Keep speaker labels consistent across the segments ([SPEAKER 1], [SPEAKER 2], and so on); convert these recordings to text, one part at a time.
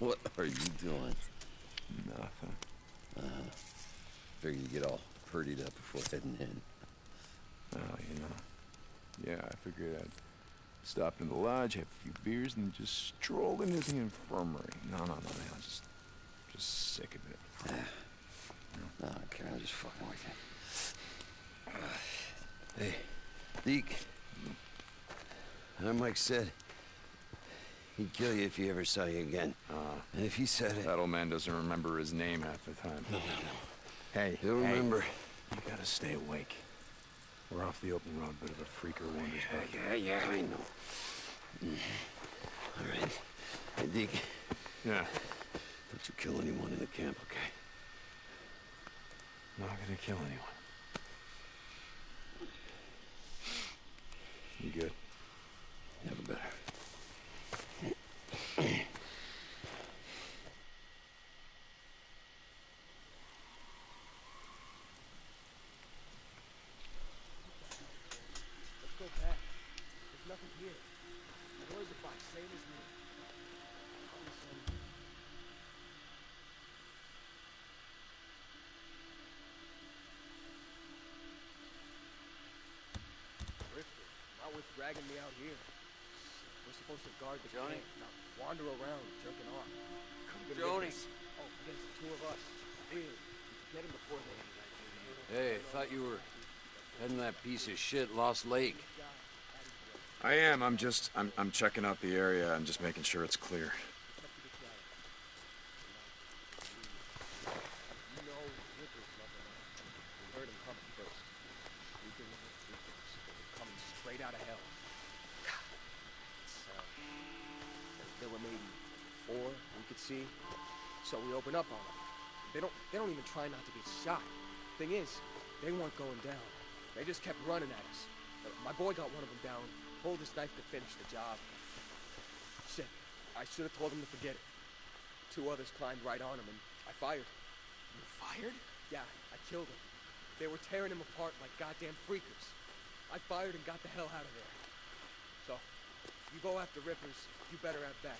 [SPEAKER 1] What are you doing?
[SPEAKER 2] Nothing.
[SPEAKER 1] Figure you get all purdied up before heading in.
[SPEAKER 2] Oh, you know. Yeah, I figured I'd stop in the lodge, have a few beers, and just stroll into the infirmary. No, just sick of it.
[SPEAKER 1] No, I don't care. I'm just fucking with you. Hey, Deke. Mike said he'd kill you if he ever saw you again. And if he said it...
[SPEAKER 2] That old man doesn't remember his name half the time.
[SPEAKER 1] No.
[SPEAKER 2] Hey,
[SPEAKER 1] He'll remember.
[SPEAKER 2] You gotta stay awake. We're off the open road, bit of a freaker wanders back.
[SPEAKER 1] Yeah, I know. All right. Hey, Deke.
[SPEAKER 2] Yeah.
[SPEAKER 1] Don't you kill anyone in the camp, okay?
[SPEAKER 2] Not gonna kill anyone. You good?
[SPEAKER 1] Never better.
[SPEAKER 3] Let's go back. There's nothing here. The doors are boxed, same as me. Drifter, not worth dragging me out here. We're supposed to guard the
[SPEAKER 1] Johnny?
[SPEAKER 3] camp, not wander around jerking off.
[SPEAKER 1] Johnny.
[SPEAKER 3] Oh, against the two of us. Here, we can get him before they...
[SPEAKER 1] Hey, I thought you were heading that piece of shit Lost Lake.
[SPEAKER 2] I am. I'm checking out the area and just making sure it's clear.
[SPEAKER 3] You know, Ripper's loving it. We heard him coming first. We've coming straight out of hell. There were maybe 4 we could see, so we open up on them. They don't even try not to get shot. Thing is, they weren't going down. They just kept running at us. My boy got one of them down, pulled his knife to finish the job. Shit, I should have told him to forget it. 2 others climbed right on him, and I fired.
[SPEAKER 4] You fired?
[SPEAKER 3] Yeah, I killed him. They were tearing him apart like goddamn freakers. I fired and got the hell out of there. So, you go after Rippers, you better have that.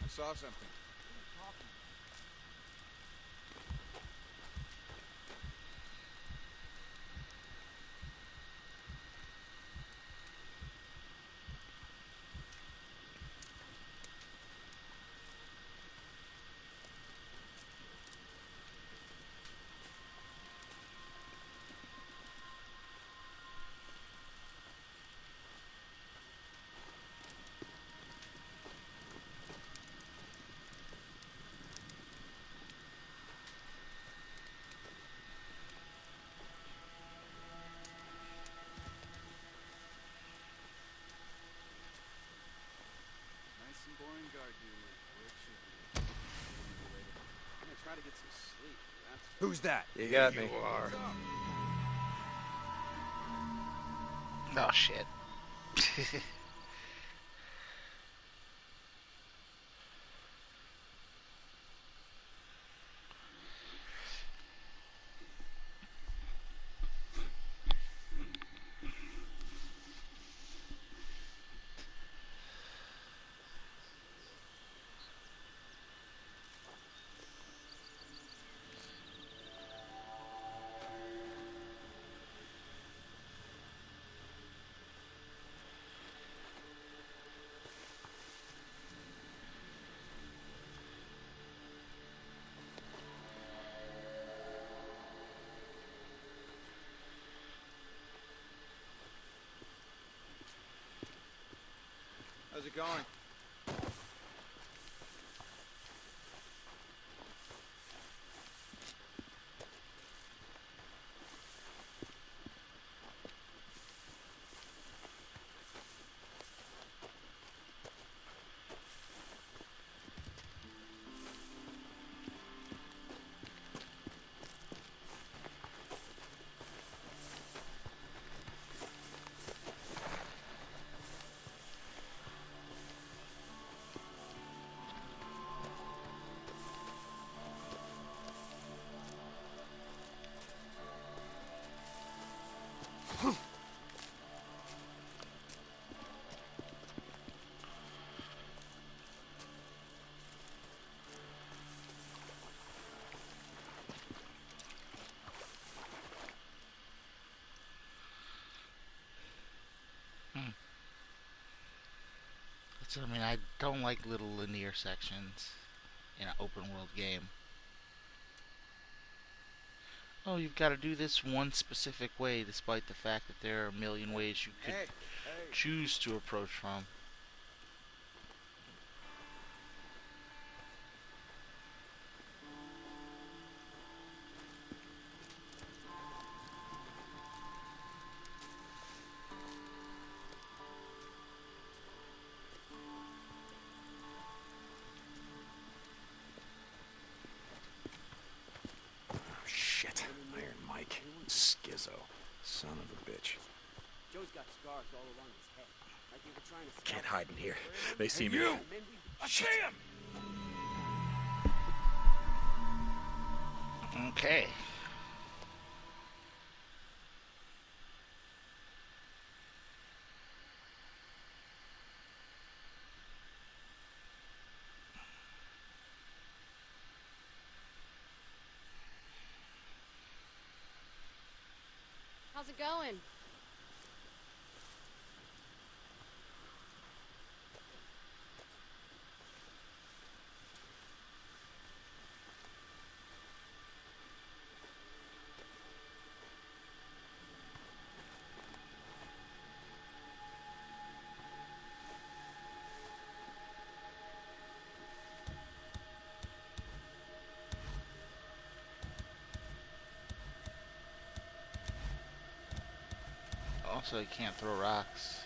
[SPEAKER 4] I saw something. Nice and boring guard duty, where it should be. I'm gonna try to get some sleep.
[SPEAKER 5] Who's that?
[SPEAKER 2] You got me.
[SPEAKER 4] You are.
[SPEAKER 6] Oh shit.
[SPEAKER 4] How's it going?
[SPEAKER 6] I mean, I don't like little linear sections in an open world game. Oh, you've got to do this one specific way, despite the fact that there are a million ways you could
[SPEAKER 4] Hey.
[SPEAKER 6] choose to approach from.
[SPEAKER 2] Oh, shit. Iron Mike. Schizo. Son of a bitch.
[SPEAKER 5] Joe's got scars all along his head. Like they were trying to scalp
[SPEAKER 2] Can't
[SPEAKER 5] him.
[SPEAKER 2] hide in here. They see me.
[SPEAKER 5] And then we
[SPEAKER 2] I see him!
[SPEAKER 6] Okay.
[SPEAKER 7] How's it going?
[SPEAKER 6] Also, you can't throw rocks.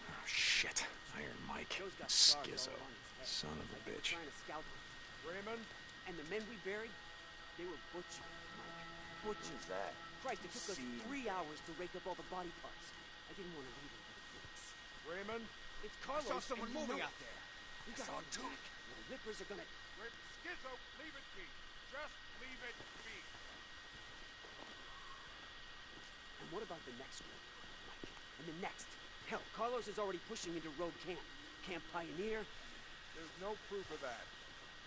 [SPEAKER 2] Oh, shit. Iron Mike.
[SPEAKER 5] Joe's got scars
[SPEAKER 2] Schizo.
[SPEAKER 5] all along his head.
[SPEAKER 2] Son of a
[SPEAKER 5] Like they were
[SPEAKER 2] bitch.
[SPEAKER 5] trying to scalp him.
[SPEAKER 4] Raymond?
[SPEAKER 5] And the men we buried, they were butchered, Mike. Butchered.
[SPEAKER 4] that?
[SPEAKER 5] Christ, it took us 3 hours to rake up all the body parts. I didn't want to leave him for the police.
[SPEAKER 4] Raymond?
[SPEAKER 5] It's Carlos.
[SPEAKER 4] I saw someone
[SPEAKER 5] and you
[SPEAKER 4] moving
[SPEAKER 5] know
[SPEAKER 4] out
[SPEAKER 5] it.
[SPEAKER 4] there.
[SPEAKER 5] We
[SPEAKER 4] I
[SPEAKER 5] gotta
[SPEAKER 4] saw
[SPEAKER 5] get
[SPEAKER 4] two.
[SPEAKER 5] back. The Rippers are gonna...
[SPEAKER 4] Schizo, leave it be. Just leave it be.
[SPEAKER 5] And what about the next one, Mike? And the next? Hell, Carlos is already pushing into Road Camp. Camp Pioneer.
[SPEAKER 4] There's no proof of that.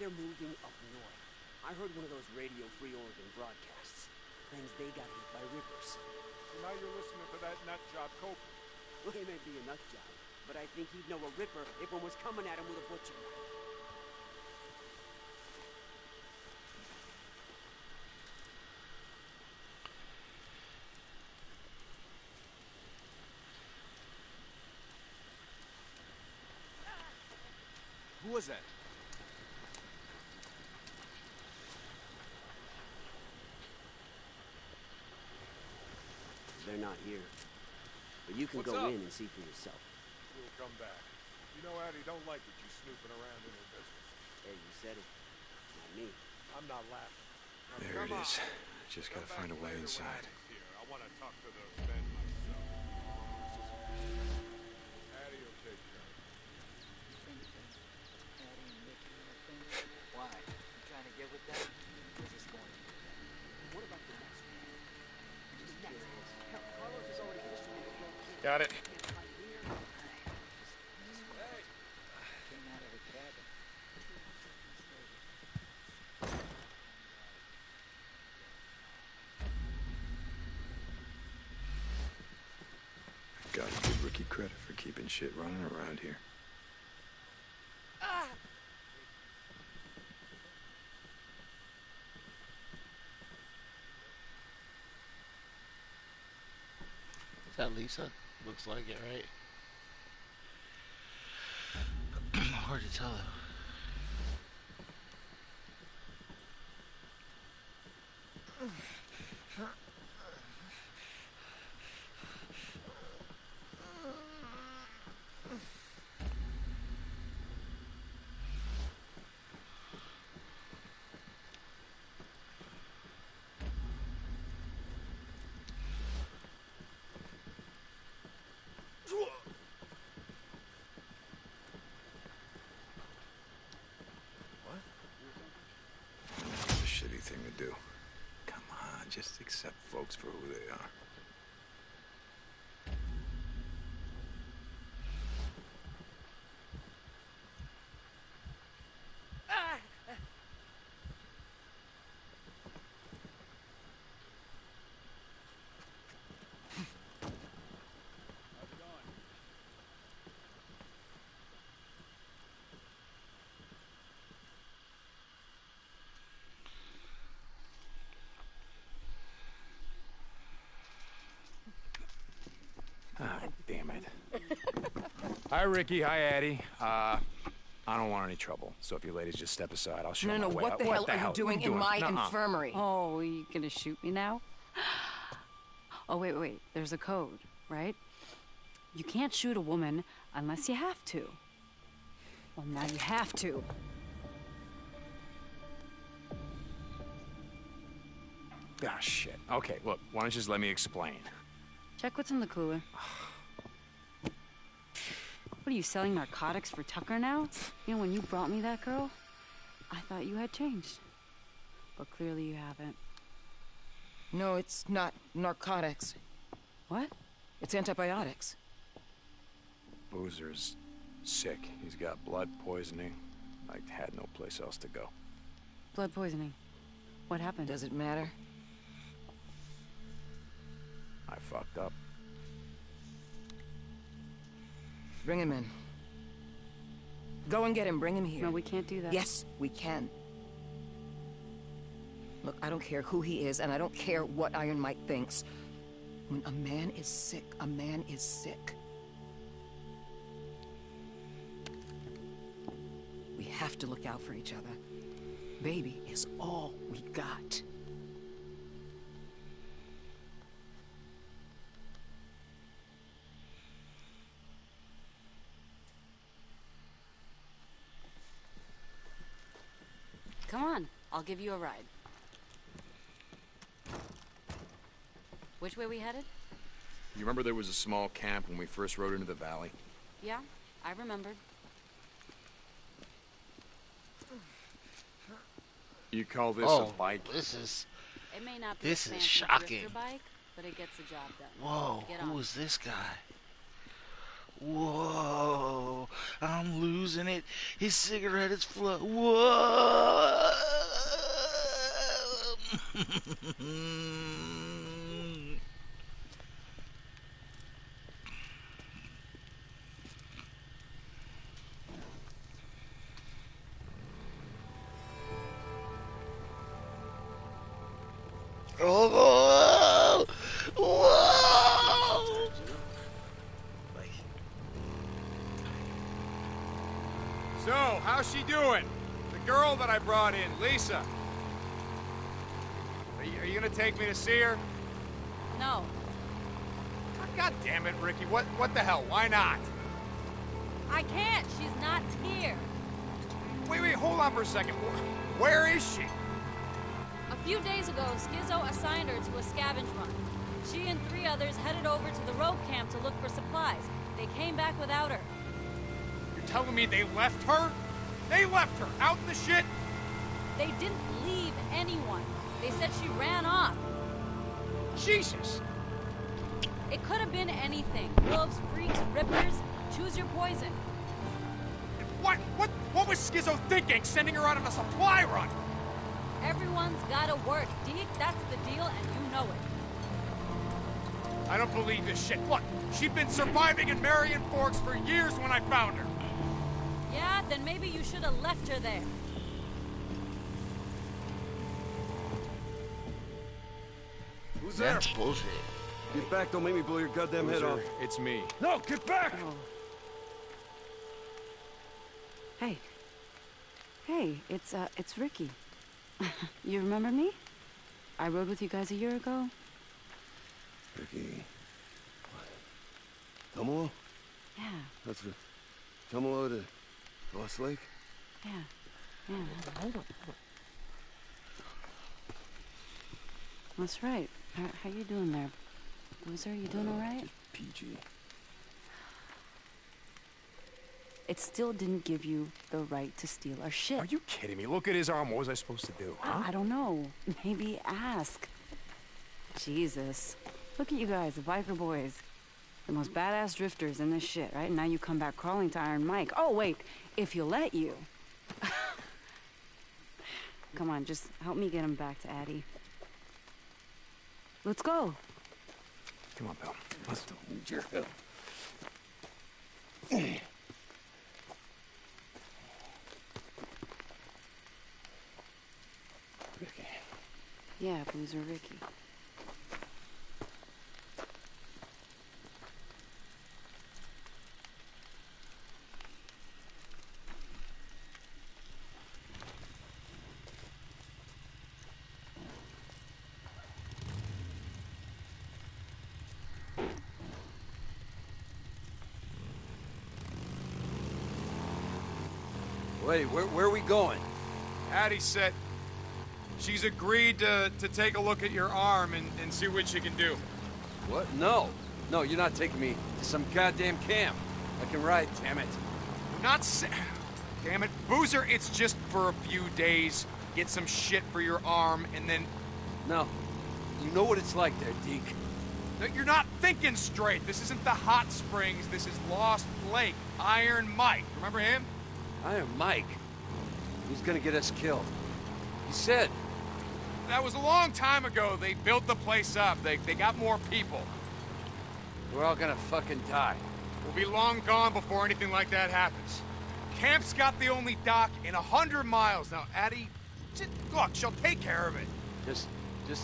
[SPEAKER 5] They're moving up north. I heard one of those Radio Free Oregon broadcasts. Claims they got hit by Rippers.
[SPEAKER 4] So now you're listening to that nut job Copeland.
[SPEAKER 5] Well, he may be a nut job, but I think he'd know a Ripper if one was coming at him with a butcher knife.
[SPEAKER 4] Who was that?
[SPEAKER 5] They're not here. But you can
[SPEAKER 4] What's
[SPEAKER 5] go
[SPEAKER 4] up?
[SPEAKER 5] in and see for yourself.
[SPEAKER 4] We'll come back. You know, Addie don't like that you snooping around in her business.
[SPEAKER 5] Hey, you said it. Not me.
[SPEAKER 4] I'm not laughing. Now,
[SPEAKER 2] There
[SPEAKER 4] come
[SPEAKER 2] it is.
[SPEAKER 4] on.
[SPEAKER 2] Just
[SPEAKER 4] Come
[SPEAKER 2] gotta
[SPEAKER 4] back
[SPEAKER 2] find a way
[SPEAKER 4] later when
[SPEAKER 2] inside.
[SPEAKER 4] Addie's here. I want to talk to those men myself. Addie will take care of it.
[SPEAKER 8] Why? You trying to get with them? Where's this going?
[SPEAKER 5] What about the next one? The next one.
[SPEAKER 2] Got it. Gotta give Ricky credit for keeping shit running around here.
[SPEAKER 6] Is that Lisa? Looks like it, right? Hard to tell though.
[SPEAKER 2] It's a shitty thing to do. Come on, just accept folks for who they are. Ah, damn it. Hi, Ricky. Hi, Addie. I don't want any trouble, so if you ladies just step aside, I'll show
[SPEAKER 8] No,
[SPEAKER 2] my
[SPEAKER 8] no,
[SPEAKER 2] way.
[SPEAKER 8] what the hell are you doing in my infirmary?
[SPEAKER 9] Oh, are you gonna shoot me now? Oh, wait. There's a code, right? You can't shoot a woman unless you have to. Well, now you have to.
[SPEAKER 2] Ah, shit. Okay, look, why don't you just let me explain?
[SPEAKER 9] Check what's in the cooler. What are you, selling narcotics for Tucker now? You know, when you brought me that girl, I thought you had changed. But clearly you haven't.
[SPEAKER 8] No, it's not narcotics.
[SPEAKER 9] What?
[SPEAKER 8] It's antibiotics.
[SPEAKER 2] Boozer's sick. He's got blood poisoning. I had no place else to go.
[SPEAKER 9] Blood poisoning. What happened?
[SPEAKER 8] Does it matter?
[SPEAKER 2] I fucked up.
[SPEAKER 8] Bring him in. Go and get him. Bring him here.
[SPEAKER 9] No, we can't do that.
[SPEAKER 8] Yes, we can. Look, I don't care who he is, and I don't care what Iron Mike thinks. When a man is sick, a man is sick. We have to look out for each other. Baby is all we got.
[SPEAKER 9] Come on, I'll give you a ride. Which way we headed?
[SPEAKER 2] You remember there was a small camp when we first rode into the valley?
[SPEAKER 9] Yeah, I remembered.
[SPEAKER 2] You call this
[SPEAKER 6] Oh,
[SPEAKER 2] a bike?
[SPEAKER 6] this is...
[SPEAKER 9] It may not be
[SPEAKER 6] This
[SPEAKER 9] a
[SPEAKER 6] is
[SPEAKER 9] fancy
[SPEAKER 6] shocking.
[SPEAKER 9] drifter bike, but it gets the job done.
[SPEAKER 6] Whoa,
[SPEAKER 9] Get
[SPEAKER 6] who
[SPEAKER 9] on.
[SPEAKER 6] is this guy? Whoa, I'm losing it. His cigarette is Whoa! Oh, whoa!
[SPEAKER 2] So, how's she doing? The girl that I brought in, Lisa. Are you gonna take me to see her?
[SPEAKER 9] No.
[SPEAKER 2] God damn it, Ricky. What the hell? Why not?
[SPEAKER 9] I can't. She's not here.
[SPEAKER 2] Wait, hold on for a second. Where is she?
[SPEAKER 7] A few days ago, Skizzo assigned her to a scavenge run. She and 3 others headed over to the road camp to look for supplies. They came back without her.
[SPEAKER 2] You're telling me they left her? They left her out in the shit?
[SPEAKER 7] They didn't leave anyone. They said she ran off.
[SPEAKER 2] Jesus.
[SPEAKER 7] It could have been anything. Wolves, freaks, rippers. Choose your poison.
[SPEAKER 10] What was Skizzo thinking, sending her out on a supply run?
[SPEAKER 7] Everyone's gotta work, Deke. That's the deal, and you know it.
[SPEAKER 10] I don't believe this shit. Look, she'd been surviving in Marion Forks for years when I found her.
[SPEAKER 7] Yeah, then maybe you should have left her there.
[SPEAKER 1] Who's there?
[SPEAKER 6] That's bullshit.
[SPEAKER 1] Get back, don't make me blow your goddamn head off.
[SPEAKER 2] It's me.
[SPEAKER 1] No, get back!
[SPEAKER 9] Hey. Hey, it's Ricky. You remember me? I rode with you guys a year ago.
[SPEAKER 1] Ricky... Tumalo?
[SPEAKER 9] Yeah,
[SPEAKER 1] That's the... Tumalo to Lost Lake?
[SPEAKER 9] yeah. Hold on. That's right. How you doing there? Boozer, you doing all right?
[SPEAKER 1] PG.
[SPEAKER 9] It still didn't give you the right to steal our shit.
[SPEAKER 2] Are you kidding me? Look at his arm. What was I supposed to do, huh?
[SPEAKER 9] I don't know. Maybe ask. Jesus. Look at you guys, the biker boys. The most badass drifters in this shit, right? Now you come back crawling to Iron Mike. Oh, wait. If he'll let you. Come on, just help me get him back to Addie. Let's go.
[SPEAKER 2] Come on, pal. Let's go.
[SPEAKER 1] Need your help. Ricky.
[SPEAKER 9] Yeah, Boozer Ricky.
[SPEAKER 1] Wait, where are we going?
[SPEAKER 10] Addie said she's agreed to take a look at your arm and see what she can do.
[SPEAKER 1] What? No. No, you're not taking me to some goddamn camp. I can ride, damn it.
[SPEAKER 10] Not sa- Damn it. Boozer, it's just for a few days. Get some shit for your arm, and then...
[SPEAKER 1] No. You know what it's like there, Deke.
[SPEAKER 10] No, you're not thinking straight. This isn't the hot springs. This is Lost Lake. Iron Mike. Remember him?
[SPEAKER 1] Iron Mike. He's gonna get us killed. He said.
[SPEAKER 10] That was a long time ago. They built the place up. They got more people.
[SPEAKER 1] We're all gonna fucking die.
[SPEAKER 10] We'll be long gone before anything like that happens. Camp's got the only dock in 100 miles. Now, Addie, look, she'll take care of it.
[SPEAKER 1] Just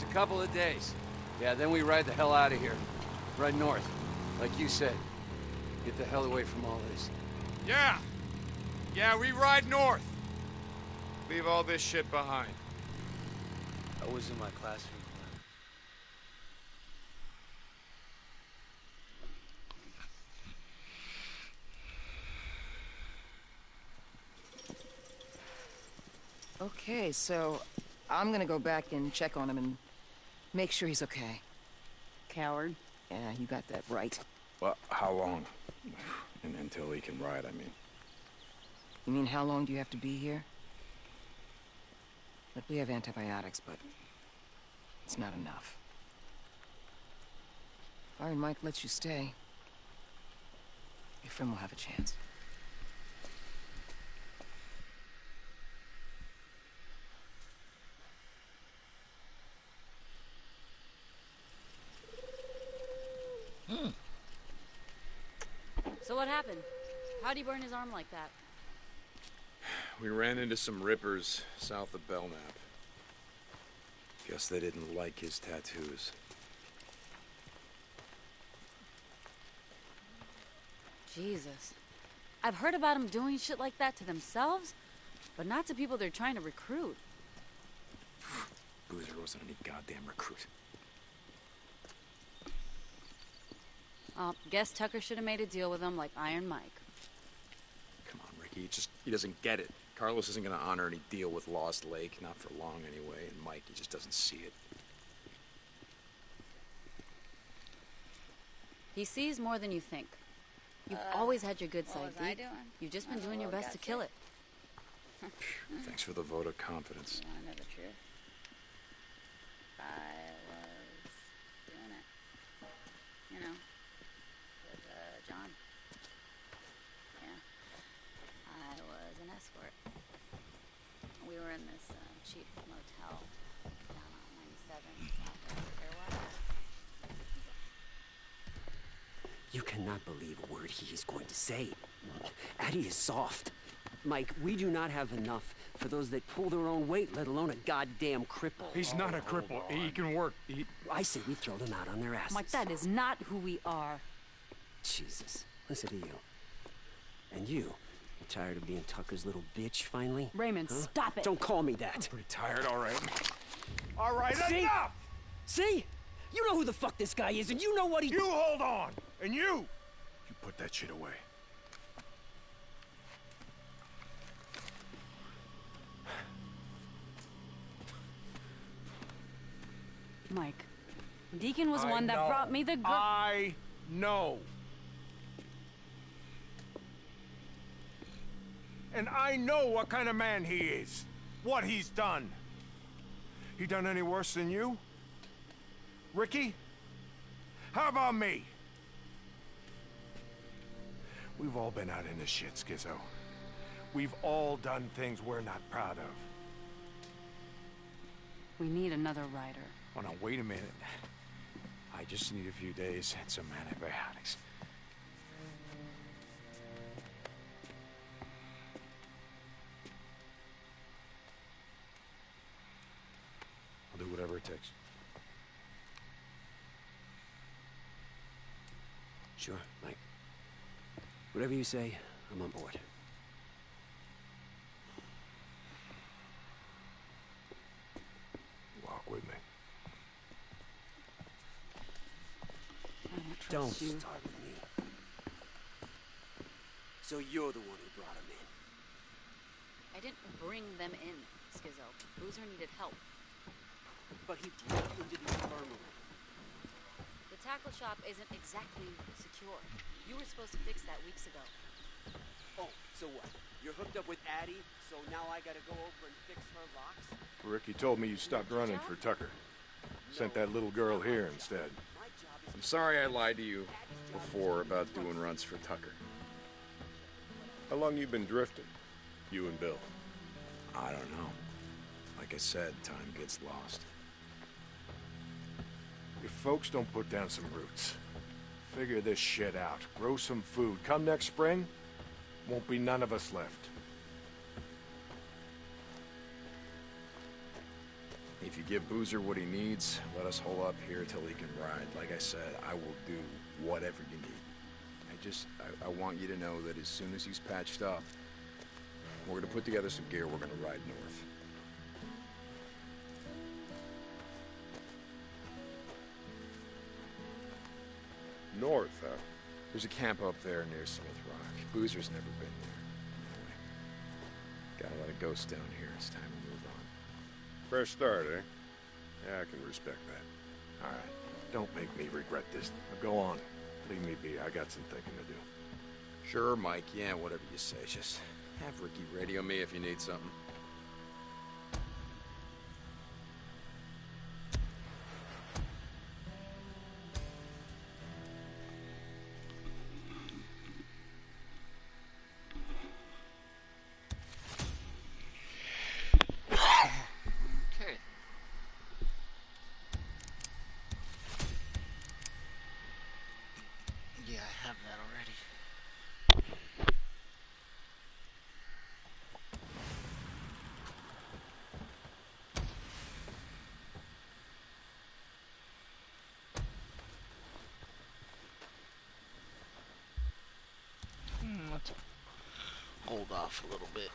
[SPEAKER 1] a couple of days. Yeah, then we ride the hell out of here. Right north. Like you said. Get the hell away from all this.
[SPEAKER 10] Yeah. Yeah, we ride north. Leave all this shit behind.
[SPEAKER 3] I was in my classroom.
[SPEAKER 8] Okay, so I'm gonna go back and check on him and make sure he's okay.
[SPEAKER 9] Coward.
[SPEAKER 8] Yeah, you got that right.
[SPEAKER 2] Well, how long? And until he can ride, I mean.
[SPEAKER 8] You mean how long do you have to be here? Look, we have antibiotics, but it's not enough. If Iron Mike lets you stay, your friend will have a chance.
[SPEAKER 7] So what happened? How'd he burn his arm like that?
[SPEAKER 2] We ran into some rippers south of Belknap. Guess they didn't like his tattoos.
[SPEAKER 7] Jesus. I've heard about them doing shit like that to themselves, but not to people they're trying to recruit.
[SPEAKER 2] Boozer wasn't any goddamn recruit.
[SPEAKER 7] Guess Tucker should have made a deal with him like Iron Mike.
[SPEAKER 2] Come on, Ricky. He doesn't get it. Carlos isn't going to honor any deal with Lost Lake, not for long anyway, and Mike, he just doesn't see it.
[SPEAKER 7] He sees more than you think. You've always had your good side,
[SPEAKER 11] What was I
[SPEAKER 7] Deke.
[SPEAKER 11] doing?
[SPEAKER 7] You've just been doing your best to kill it.
[SPEAKER 2] Thanks for the vote of confidence.
[SPEAKER 11] You want to know the truth? I was doing it. you know, with John. Yeah. I was an escort. We were in this cheap motel down on 97 south of Fairwater.
[SPEAKER 5] You cannot believe a word he is going to say. Addie is soft. Mike, we do not have enough for those that pull their own weight, let alone a goddamn cripple.
[SPEAKER 2] He's not a cripple. He can work.
[SPEAKER 5] I say we throw them out on their asses.
[SPEAKER 9] Mike, that is not who we are.
[SPEAKER 5] Jesus. Listen to you. And you. You tired of being Tucker's little bitch, finally?
[SPEAKER 9] Raymond, stop it.
[SPEAKER 5] Don't call me that.
[SPEAKER 2] I'm pretty tired, all right. All right,
[SPEAKER 5] See?
[SPEAKER 2] enough!
[SPEAKER 5] See? You know who the fuck this guy is, and you know what he...
[SPEAKER 2] You hold on! And you put that shit away.
[SPEAKER 9] Mike, Deacon was one that brought me the girl.
[SPEAKER 2] I know. And I know what kind of man he is. What he's done. He done any worse than you? Ricky? How about me? We've all been out in this shit, Skizzo. We've all done things we're not proud of.
[SPEAKER 9] We need another rider.
[SPEAKER 2] Oh, now, wait a minute. I just need a few days and some antibiotics. I'll do whatever it takes.
[SPEAKER 5] Sure, Mike. Whatever you say, I'm on board.
[SPEAKER 2] Walk with me.
[SPEAKER 5] Don't
[SPEAKER 9] you.
[SPEAKER 5] start with me. So you're the one who brought him in.
[SPEAKER 11] I didn't bring them in, Skizzo. Boozer needed help.
[SPEAKER 5] But he broke into the infirmary.
[SPEAKER 11] The tackle shop isn't exactly secure. You were supposed to fix that weeks ago.
[SPEAKER 5] Oh, so what? You're hooked up with Addie, so now I gotta go over and fix her locks?
[SPEAKER 2] Ricky told me you stopped running for Tucker. Sent that little girl here instead.
[SPEAKER 12] I'm sorry I lied to you before about doing runs for Tucker.
[SPEAKER 13] How long you been drifting? You and Bill?
[SPEAKER 12] I don't know. Like I said, time gets lost.
[SPEAKER 2] If folks don't put down some roots, figure this shit out, grow some food, come next spring, won't be none of us left.
[SPEAKER 12] If you give Boozer what he needs, let us hole up here till he can ride. Like I said, I will do whatever you need. I want you to know that as soon as he's patched up, we're gonna put together some gear, we're gonna ride north.
[SPEAKER 13] North, huh?
[SPEAKER 12] There's a camp up there near Smith Rock. Boozer's never been there. Anyway, got a lot of ghosts down here. It's time to move on.
[SPEAKER 13] Fresh start, eh? Yeah, I can respect that.
[SPEAKER 2] All right, don't make me regret this. Now go on. Leave me be. I got some thinking to do.
[SPEAKER 12] Sure, Mike. Yeah, whatever you say. Just have Ricky radio me if you need something.
[SPEAKER 6] Okay. Yeah, I have that already. Let's hold off a little bit.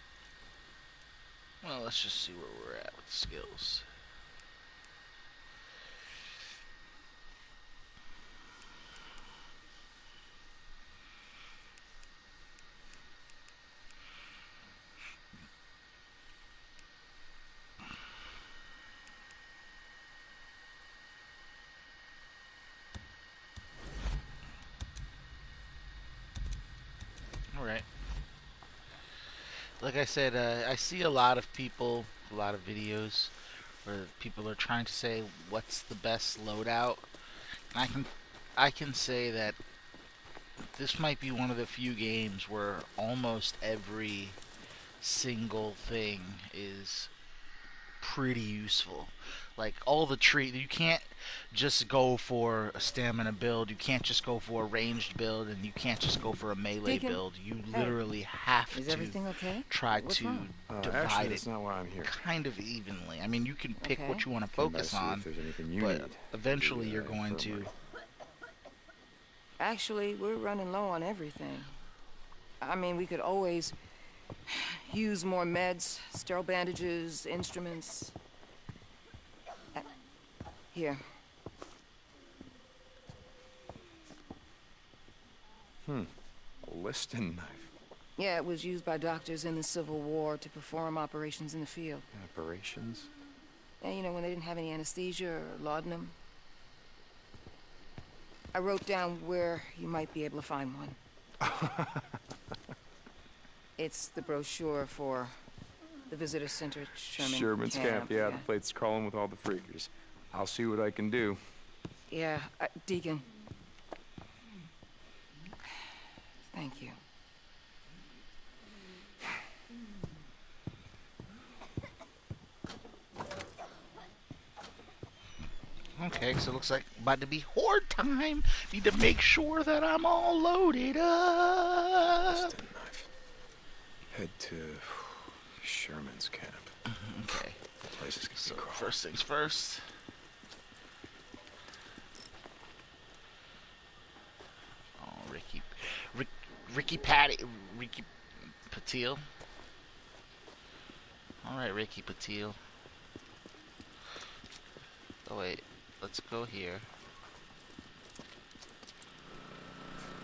[SPEAKER 6] Well, let's just see where we're at with the skills. Alright. Like I said, I see a lot of people, a lot of videos where people are trying to say what's the best loadout. And I can say that this might be one of the few games where almost every single thing is pretty useful. Like all the you can't just go for a stamina build, you can't just go for a ranged build, and you can't just go for a melee
[SPEAKER 8] Deacon,
[SPEAKER 6] build. You
[SPEAKER 8] hey,
[SPEAKER 6] literally have
[SPEAKER 8] is
[SPEAKER 6] to
[SPEAKER 8] everything okay?
[SPEAKER 6] try
[SPEAKER 8] What's
[SPEAKER 6] to
[SPEAKER 8] wrong?
[SPEAKER 6] divide
[SPEAKER 2] actually,
[SPEAKER 6] it
[SPEAKER 2] that's not why I'm here.
[SPEAKER 6] kind of evenly. I mean, you can pick
[SPEAKER 8] Okay.
[SPEAKER 6] what you want to
[SPEAKER 2] Came by to
[SPEAKER 6] focus
[SPEAKER 2] see if
[SPEAKER 6] on,
[SPEAKER 2] there's anything you
[SPEAKER 6] but
[SPEAKER 2] need.
[SPEAKER 6] eventually
[SPEAKER 2] The,
[SPEAKER 6] you're going
[SPEAKER 2] infirmary.
[SPEAKER 8] Actually, we're running low on everything. I mean, we could always use more meds, sterile bandages, instruments. Here.
[SPEAKER 2] A Liston knife.
[SPEAKER 8] Yeah, it was used by doctors in the Civil War to perform operations in the field.
[SPEAKER 2] Operations?
[SPEAKER 8] And you know, when they didn't have any anesthesia or laudanum. I wrote down where you might be able to find one. It's the brochure for the visitor center at
[SPEAKER 2] Sherman's Camp. Yeah, the plate's crawling with all the freakers. I'll see what I can do.
[SPEAKER 8] Yeah, Deacon. Thank you.
[SPEAKER 6] Okay, so it looks like about to be horde time. Need to make sure that I'm all loaded up.
[SPEAKER 12] Liston knife. Head to Sherman's Camp.
[SPEAKER 6] Okay.
[SPEAKER 12] Place is gonna
[SPEAKER 6] So
[SPEAKER 12] be crawling.
[SPEAKER 6] first things first. Oh, Ricky Patil. All right, Ricky Patil. Oh wait, let's go here.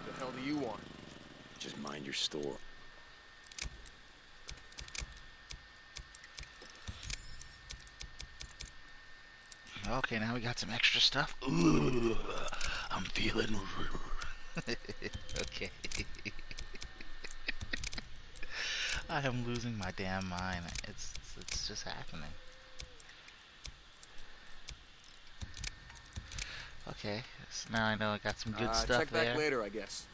[SPEAKER 3] The hell do you want?
[SPEAKER 12] Just mind your store.
[SPEAKER 6] Okay, now we got some extra stuff. Ooh, I'm feeling. Okay. I am losing my damn mind. It's just happening. Okay, so now I know I got some good stuff
[SPEAKER 3] check
[SPEAKER 6] there.
[SPEAKER 3] back later, I guess.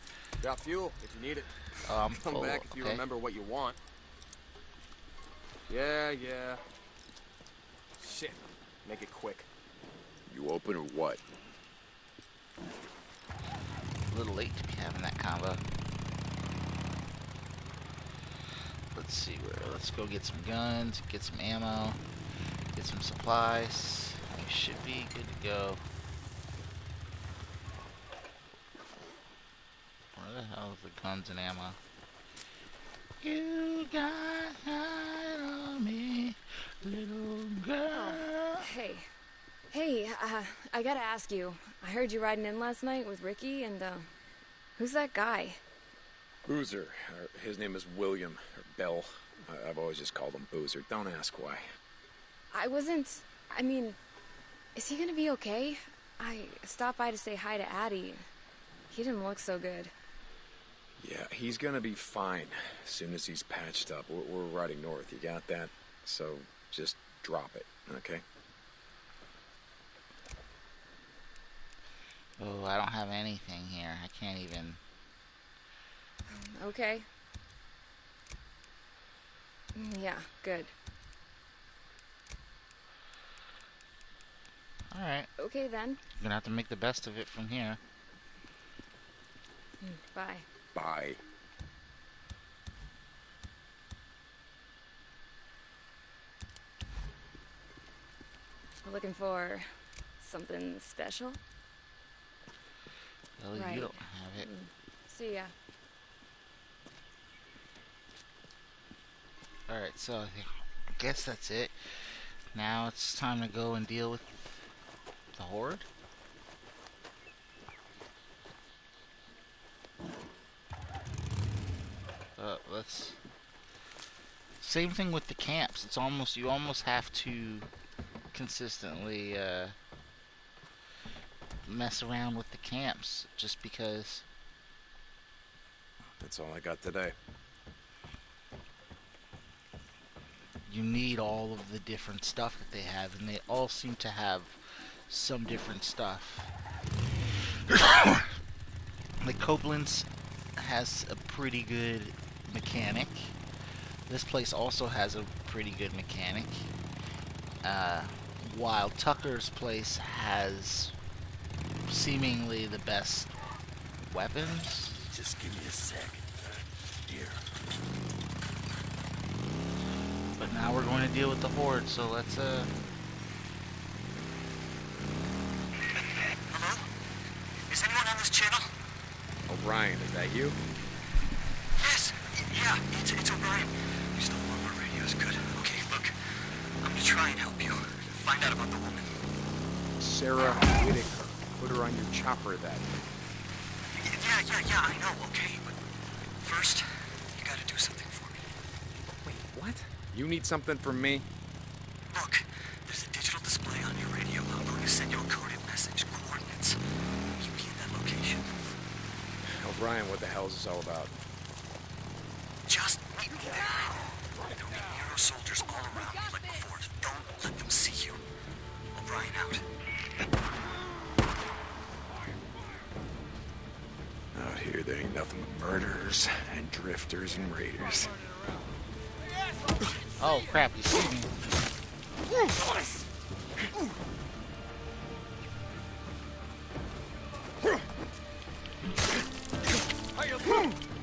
[SPEAKER 3] Got fuel if you need it.
[SPEAKER 6] I'm
[SPEAKER 3] Come
[SPEAKER 6] full,
[SPEAKER 3] back if you
[SPEAKER 6] okay.
[SPEAKER 3] remember what you want. Yeah. Shit. Make it quick.
[SPEAKER 12] You open or what?
[SPEAKER 6] A little late to be having that combo. Let's see where. Let's go get some guns, get some ammo, get some supplies. We should be good to go. Where the hell is the guns and ammo? You got high on me, little girl.
[SPEAKER 14] Hey, I gotta ask you. I heard you riding in last night with Ricky, and, who's that guy?
[SPEAKER 12] Boozer. His name is William, or Bell. I've always just called him Boozer. Don't ask why.
[SPEAKER 14] I mean, is he gonna be okay? I stopped by to say hi to Addie. He didn't look so good.
[SPEAKER 12] Yeah, he's gonna be fine as soon as he's patched up. We're riding north, you got that? So just drop it, okay?
[SPEAKER 6] Oh, I don't have anything here. I can't even.
[SPEAKER 14] Okay. Yeah, good.
[SPEAKER 6] Alright.
[SPEAKER 14] Okay then.
[SPEAKER 6] You're gonna have to make the best of it from here.
[SPEAKER 14] Bye.
[SPEAKER 12] Bye.
[SPEAKER 14] Looking for something special?
[SPEAKER 6] Well,
[SPEAKER 14] Right.
[SPEAKER 6] you don't have it.
[SPEAKER 14] See ya.
[SPEAKER 6] Alright, so I guess that's it. Now it's time to go and deal with the horde. Let's. Same thing with the camps. It's almost you almost have to consistently mess around with the camps just because.
[SPEAKER 12] That's all I got today.
[SPEAKER 6] You need all of the different stuff that they have, and they all seem to have some different stuff. Like, Copeland's has a pretty good mechanic. This place also has a pretty good mechanic. While Tucker's place has seemingly the best weapons.
[SPEAKER 15] Just give me a sec. Here.
[SPEAKER 6] But now we're going to deal with the Horde, so let's
[SPEAKER 15] Hello? Is anyone on this channel?
[SPEAKER 12] O'Brien, is that you?
[SPEAKER 15] Yes. Yeah, it's O'Brien. You still want my radios? Good. Okay, look. I'm gonna try and help you. Find out about the woman.
[SPEAKER 12] Sarah Whitaker. Put her on your chopper that day.
[SPEAKER 15] Yeah, I know, okay, but first, you gotta do something for me.
[SPEAKER 12] Wait, what? You need something from me?
[SPEAKER 15] Look, there's a digital display on your radio. I'm going to send you a coded message, coordinates. You be at that location.
[SPEAKER 12] O'Brien, what the hell is this all about?
[SPEAKER 15] Just meet me there. There'll be Nero soldiers all around you like before. Don't let them see you. O'Brien out.
[SPEAKER 12] Out here, there ain't nothing but murderers and drifters and raiders.
[SPEAKER 6] Oh crap, you see me.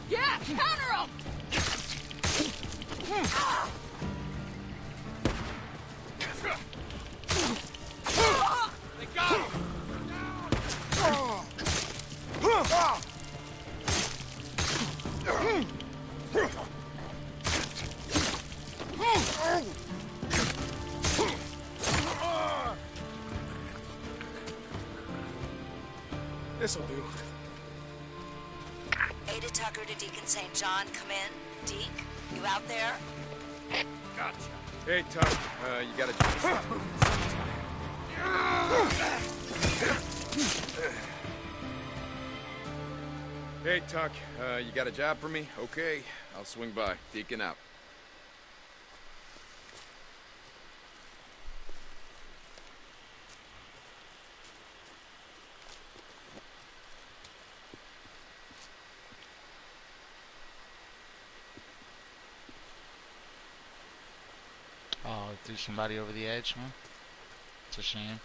[SPEAKER 7] Yeah, counter him!
[SPEAKER 10] They got him!
[SPEAKER 3] This'll do.
[SPEAKER 16] Ada Tucker to Deacon St. John, come in. Deke, you out there?
[SPEAKER 12] Gotcha. Hey, Tuck, you got a... Hey, Tuck, you got a job for me? Okay, I'll swing by. Deacon out.
[SPEAKER 6] Oh, threw somebody over the edge, huh? It's a shame.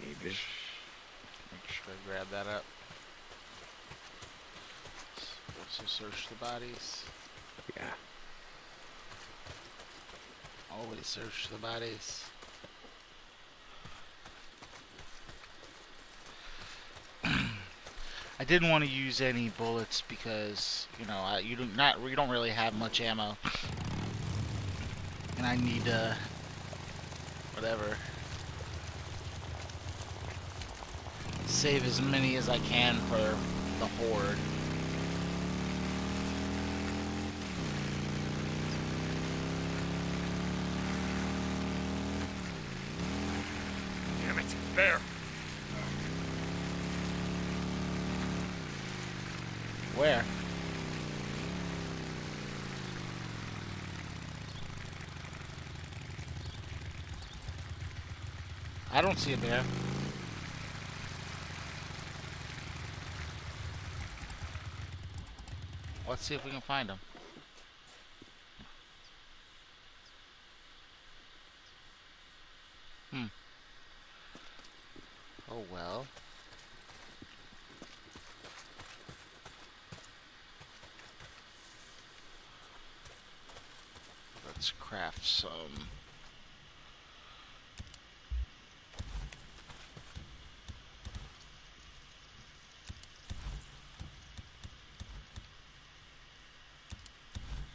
[SPEAKER 12] Maybe.
[SPEAKER 6] Make sure I grab that up. Also search the bodies.
[SPEAKER 12] Yeah.
[SPEAKER 6] Always search the bodies. I didn't want to use any bullets because, you know, you don't really have much ammo, and I need whatever, save as many as I can for the Horde.
[SPEAKER 10] Damn it, there.
[SPEAKER 6] Where? I don't see a bear. Let's see if we can find him. Oh well. Let's craft some.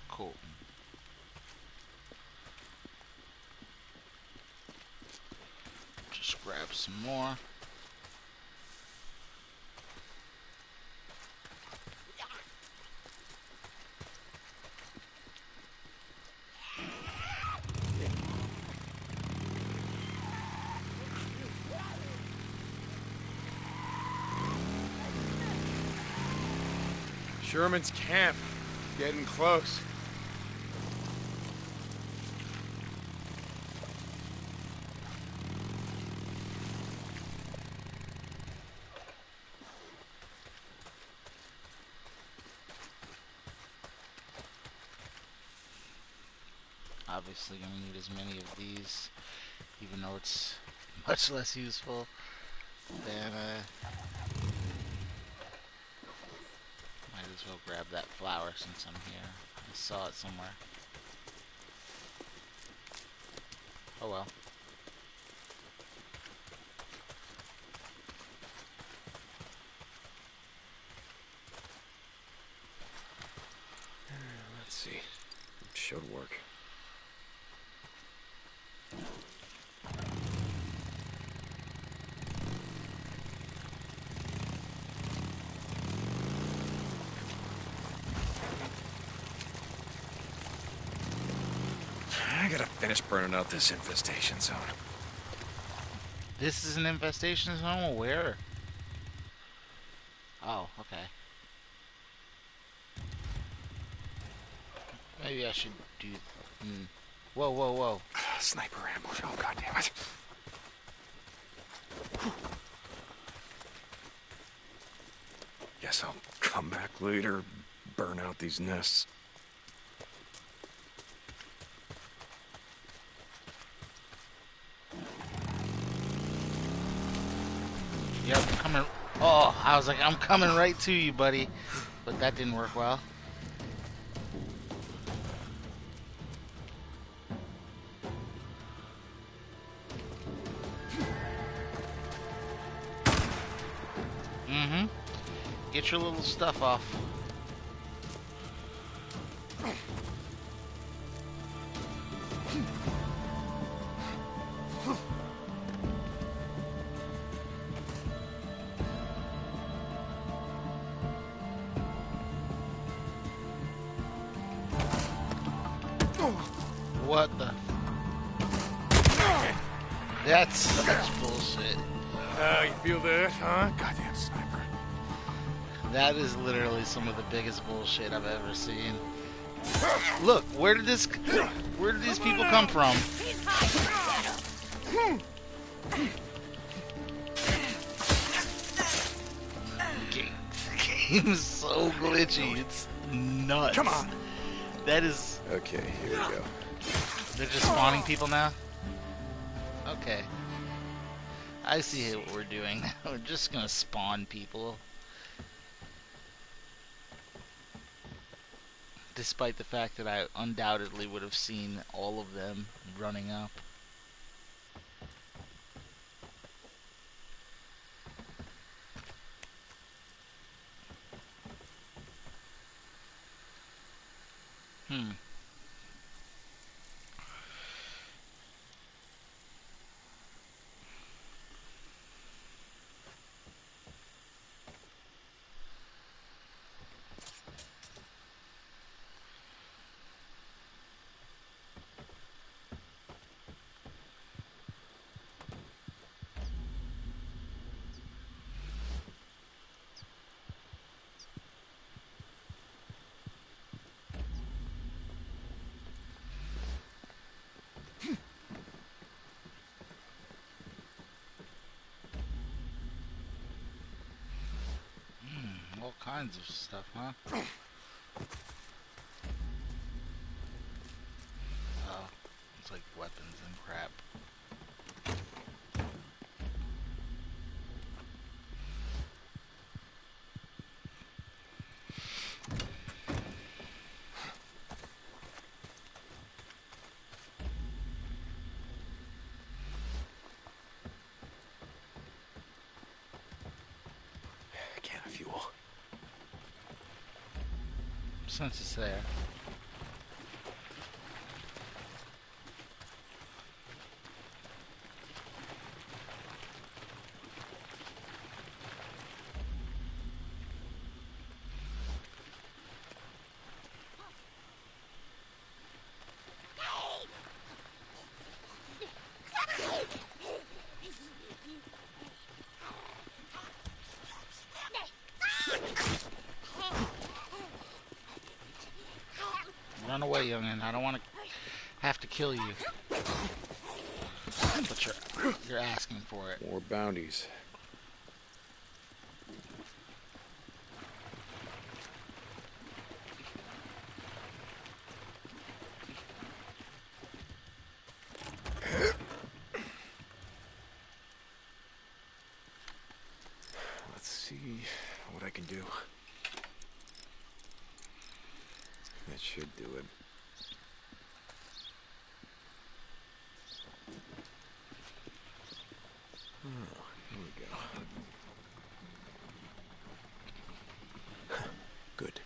[SPEAKER 6] Cool. Just grab some more.
[SPEAKER 10] Sherman's camp. Getting close.
[SPEAKER 6] Obviously gonna need as many of these, even though it's much less useful than might as well grab that flower since I'm here. I saw it somewhere. Oh well.
[SPEAKER 12] Let's see. It should work. I gotta finish burning out this infestation zone.
[SPEAKER 6] This is an infestation zone? Where? Oh, okay. Maybe I should do... Whoa, whoa, whoa.
[SPEAKER 12] Sniper ambush. Oh, goddammit. Guess I'll come back later, burn out these nests.
[SPEAKER 6] Yep, coming. Oh, I was like, I'm coming right to you, buddy. But that didn't work well. Get your little stuff off. What the? That's bullshit.
[SPEAKER 10] You feel that, huh? Goddamn sniper.
[SPEAKER 6] That is literally some of the biggest bullshit I've ever seen. Look, where did these people come from? Game is so glitchy. It's nuts.
[SPEAKER 10] Come on.
[SPEAKER 6] That is...
[SPEAKER 12] Okay, here we go.
[SPEAKER 6] They're just spawning people now? Okay. I see what we're doing. We're just gonna spawn people. Despite the fact that I undoubtedly would have seen all of them running up. All kinds of stuff, huh? Oh, it's like weapons and crap.
[SPEAKER 12] Can of fuel.
[SPEAKER 6] Since it's there. way, youngin'. I don't want to have to kill you. But you're asking for it.
[SPEAKER 12] More bounties. Let's see what I can do. That should do it. Oh, here we go. Good.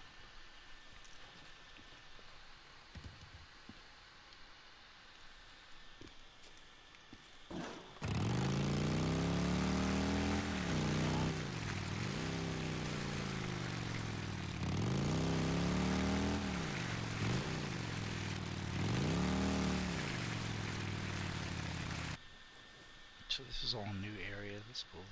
[SPEAKER 6] So this is all new area. That's cool.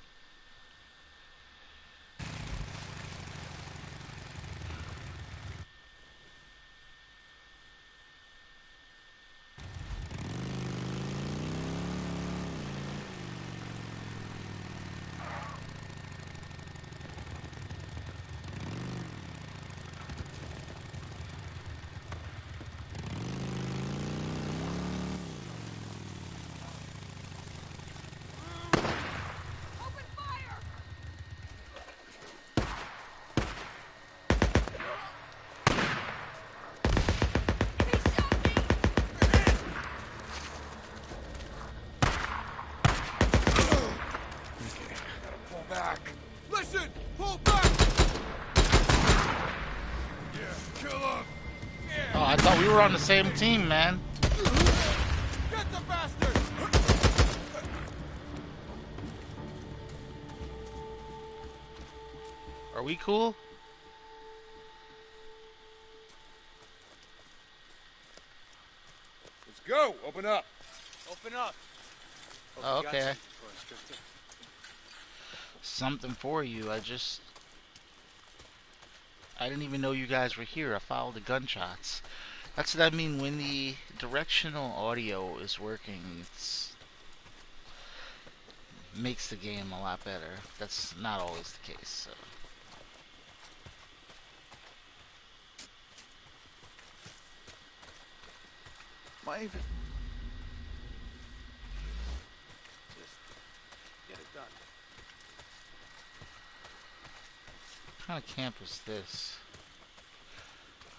[SPEAKER 10] Back. Listen! Pull back! Yeah, kill him! Yeah.
[SPEAKER 6] Oh, I thought we were on the same team, man.
[SPEAKER 10] Get the bastard!
[SPEAKER 6] Are we cool?
[SPEAKER 10] Let's go! Open up! Open up!
[SPEAKER 6] Oh, okay. Something for you. I didn't even know you guys were here. I followed the gunshots. That's what I mean when the directional audio is working. It makes the game a lot better. That's not always the case. So.
[SPEAKER 2] Might
[SPEAKER 4] Just get it done.
[SPEAKER 6] What kind of camp is this?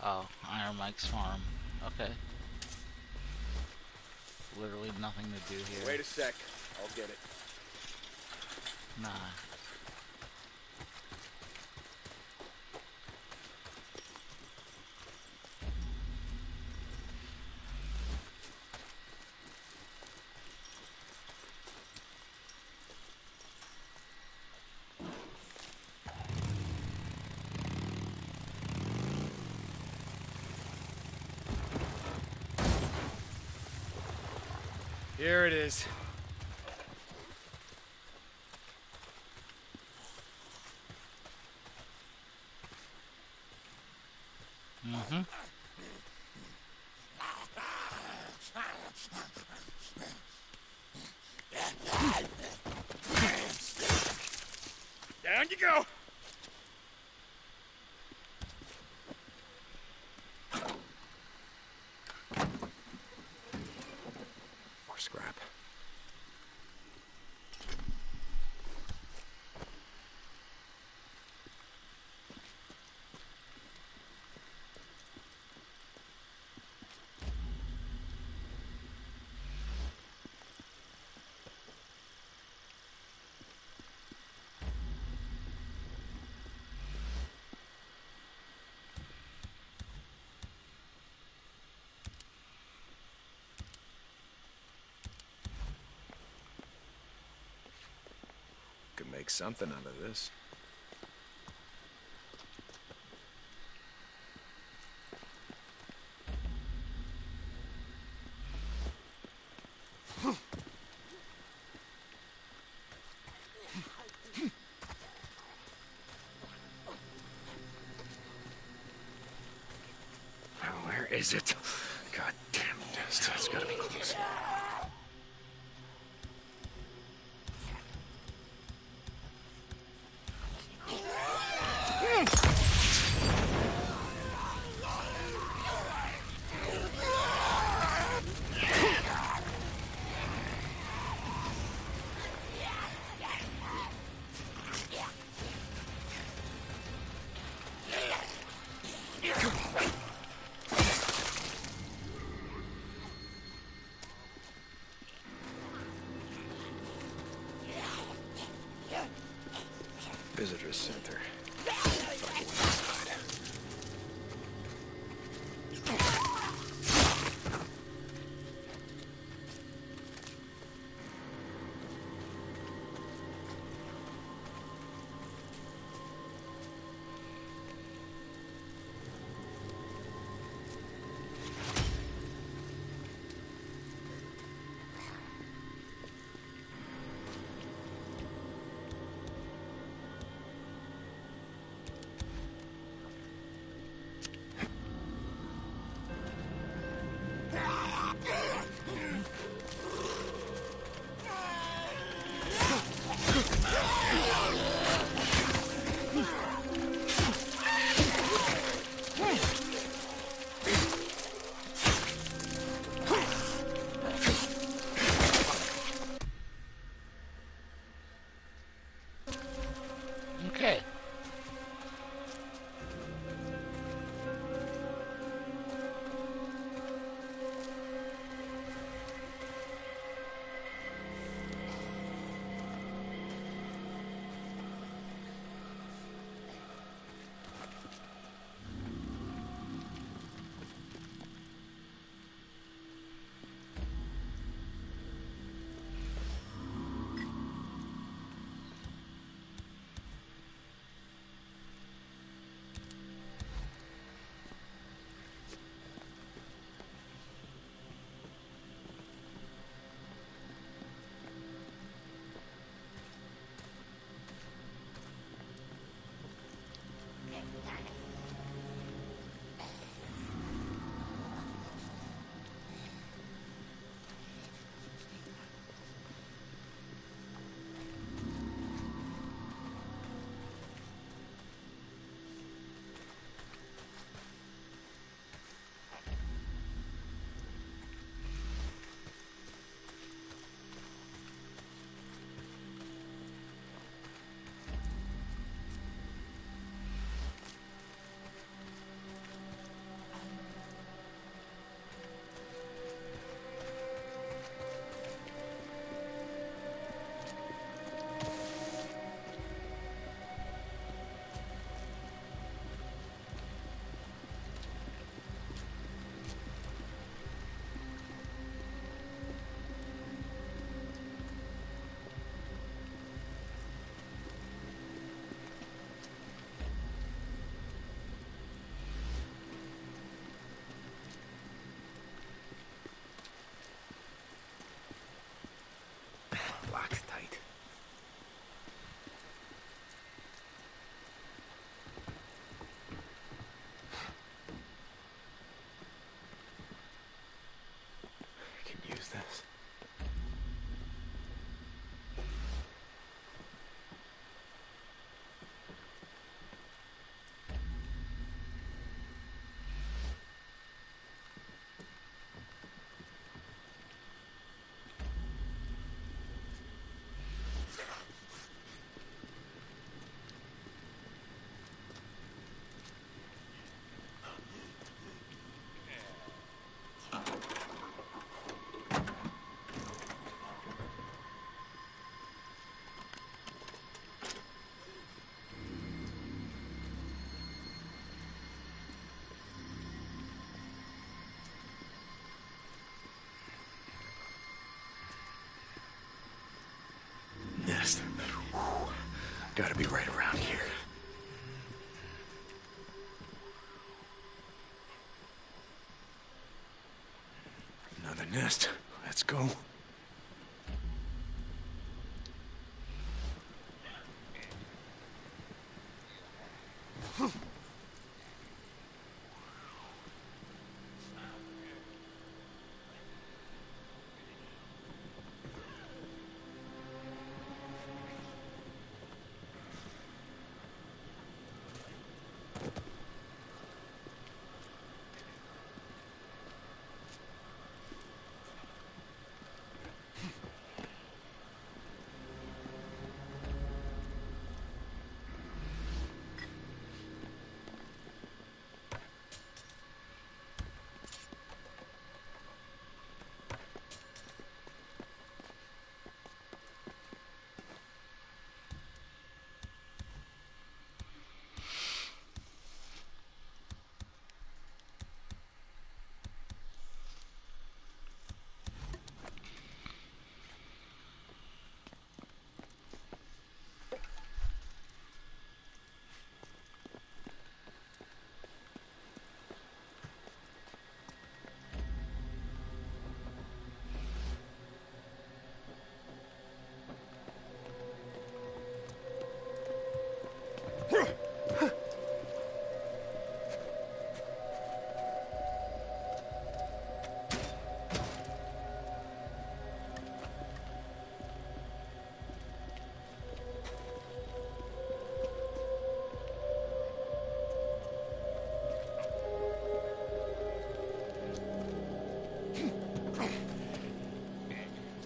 [SPEAKER 6] Oh, Iron Mike's farm. Okay. Literally nothing to do here.
[SPEAKER 3] Wait a sec. I'll get it.
[SPEAKER 6] Nah.
[SPEAKER 3] Here it is.
[SPEAKER 6] Mm-hmm.
[SPEAKER 10] Down you go!
[SPEAKER 12] More scrap. Could make something out of this. Where is is it? God damn nest. It's gotta be close. Visitor center. Fuck it, inside.
[SPEAKER 6] Okay.
[SPEAKER 12] Locked tight. I can use this. Nest. Gotta be right around here. Another nest. Let's go.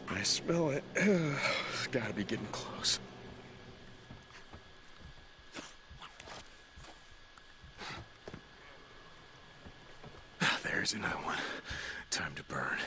[SPEAKER 12] I smell it. It's gotta be getting close. There's another one. Time to burn.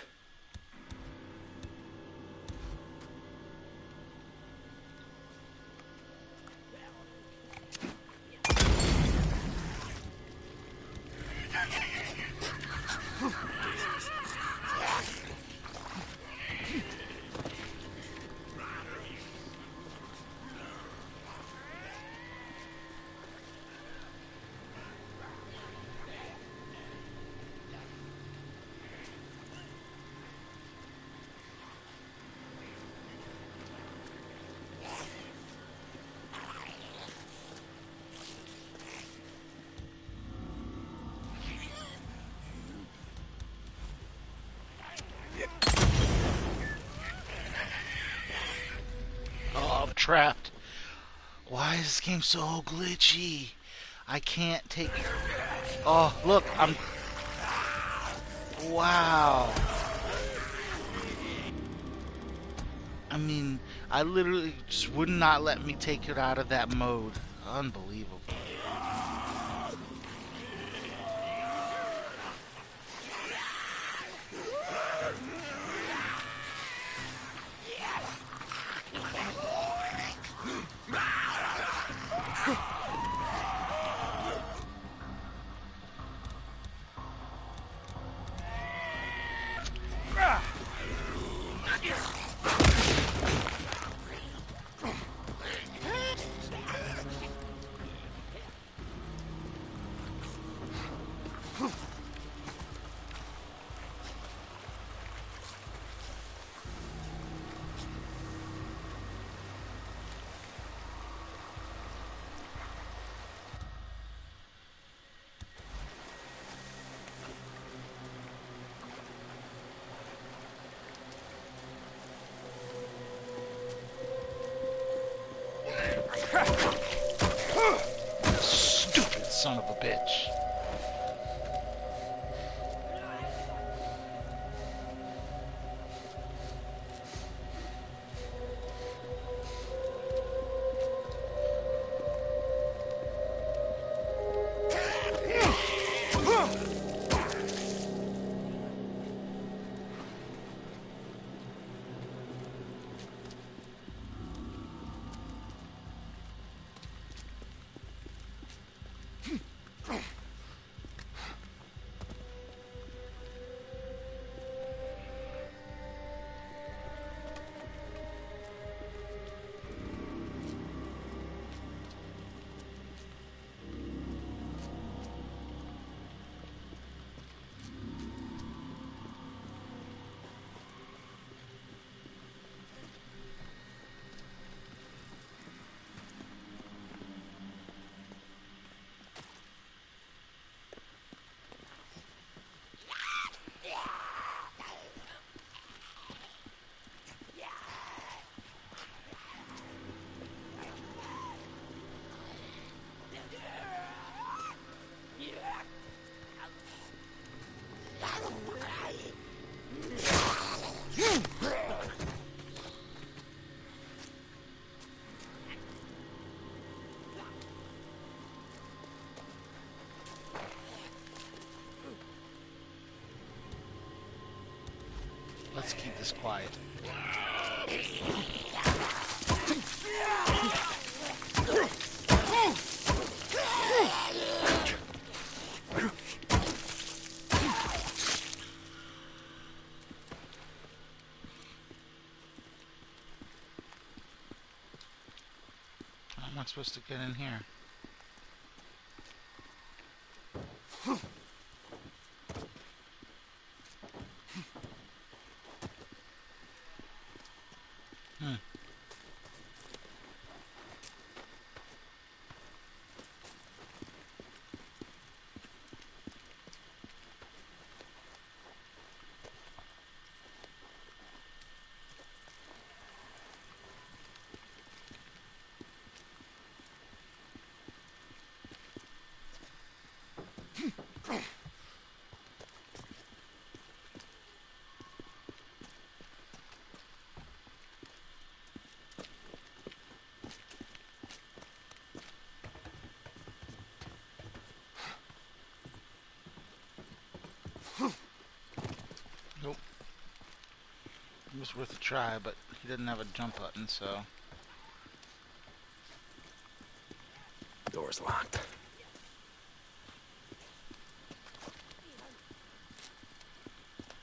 [SPEAKER 6] Trapped. Why is this game so glitchy? I can't take... Oh, look, I'm... Wow. I mean, I literally just would not let me take it out of that mode. Unbelievable. Stupid son of a bitch. Let's keep this quiet. How am I supposed to get in here? was worth a try, but he didn't have a jump button, so...
[SPEAKER 12] Door's locked.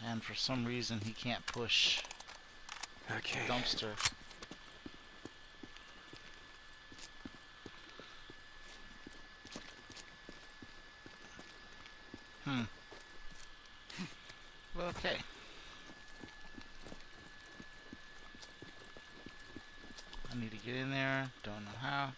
[SPEAKER 6] And for some reason, he can't push the dumpster. Well, okay. I need to get in there. Don't know how.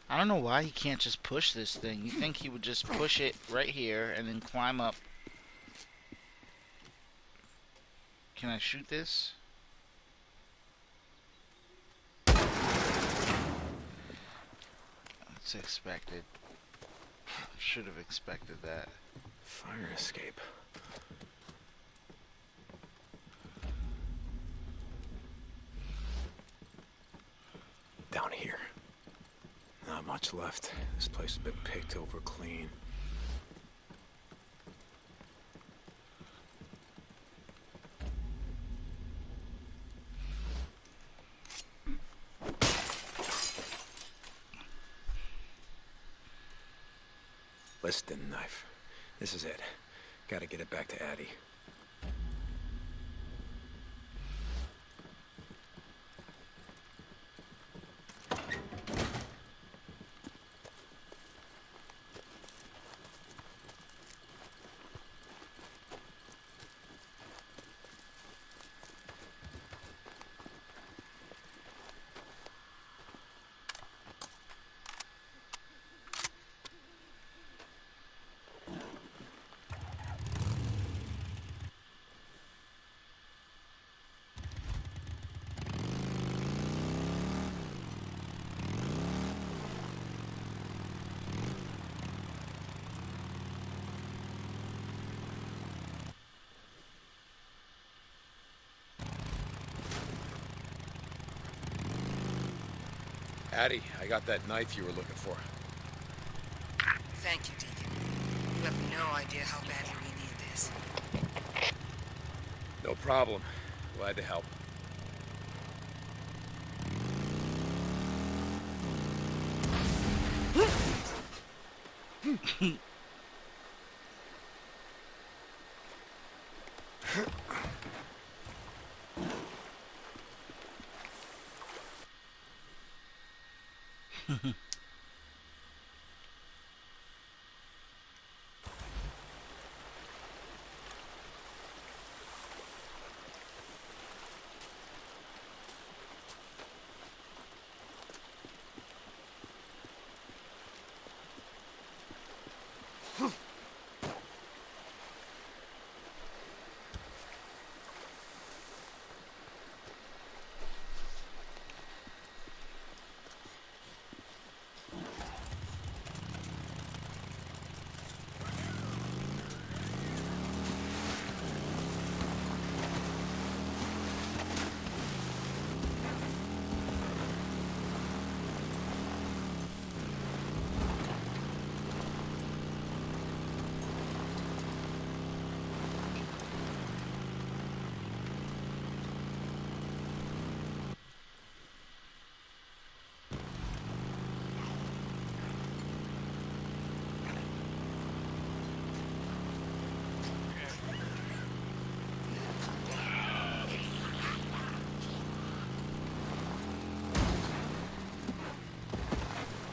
[SPEAKER 6] I don't know why he can't just push this thing. You think he would just push it right here and then climb up. Can I shoot this? That's expected. Should have expected that.
[SPEAKER 12] Fire escape. Down here. Not much left. This place has been picked over clean. Liston knife. This is it. Gotta get it back to Addie. Addie, I got that knife you were looking for.
[SPEAKER 8] Thank you, Deacon. You have no idea how badly we need this.
[SPEAKER 12] No problem. Glad to help.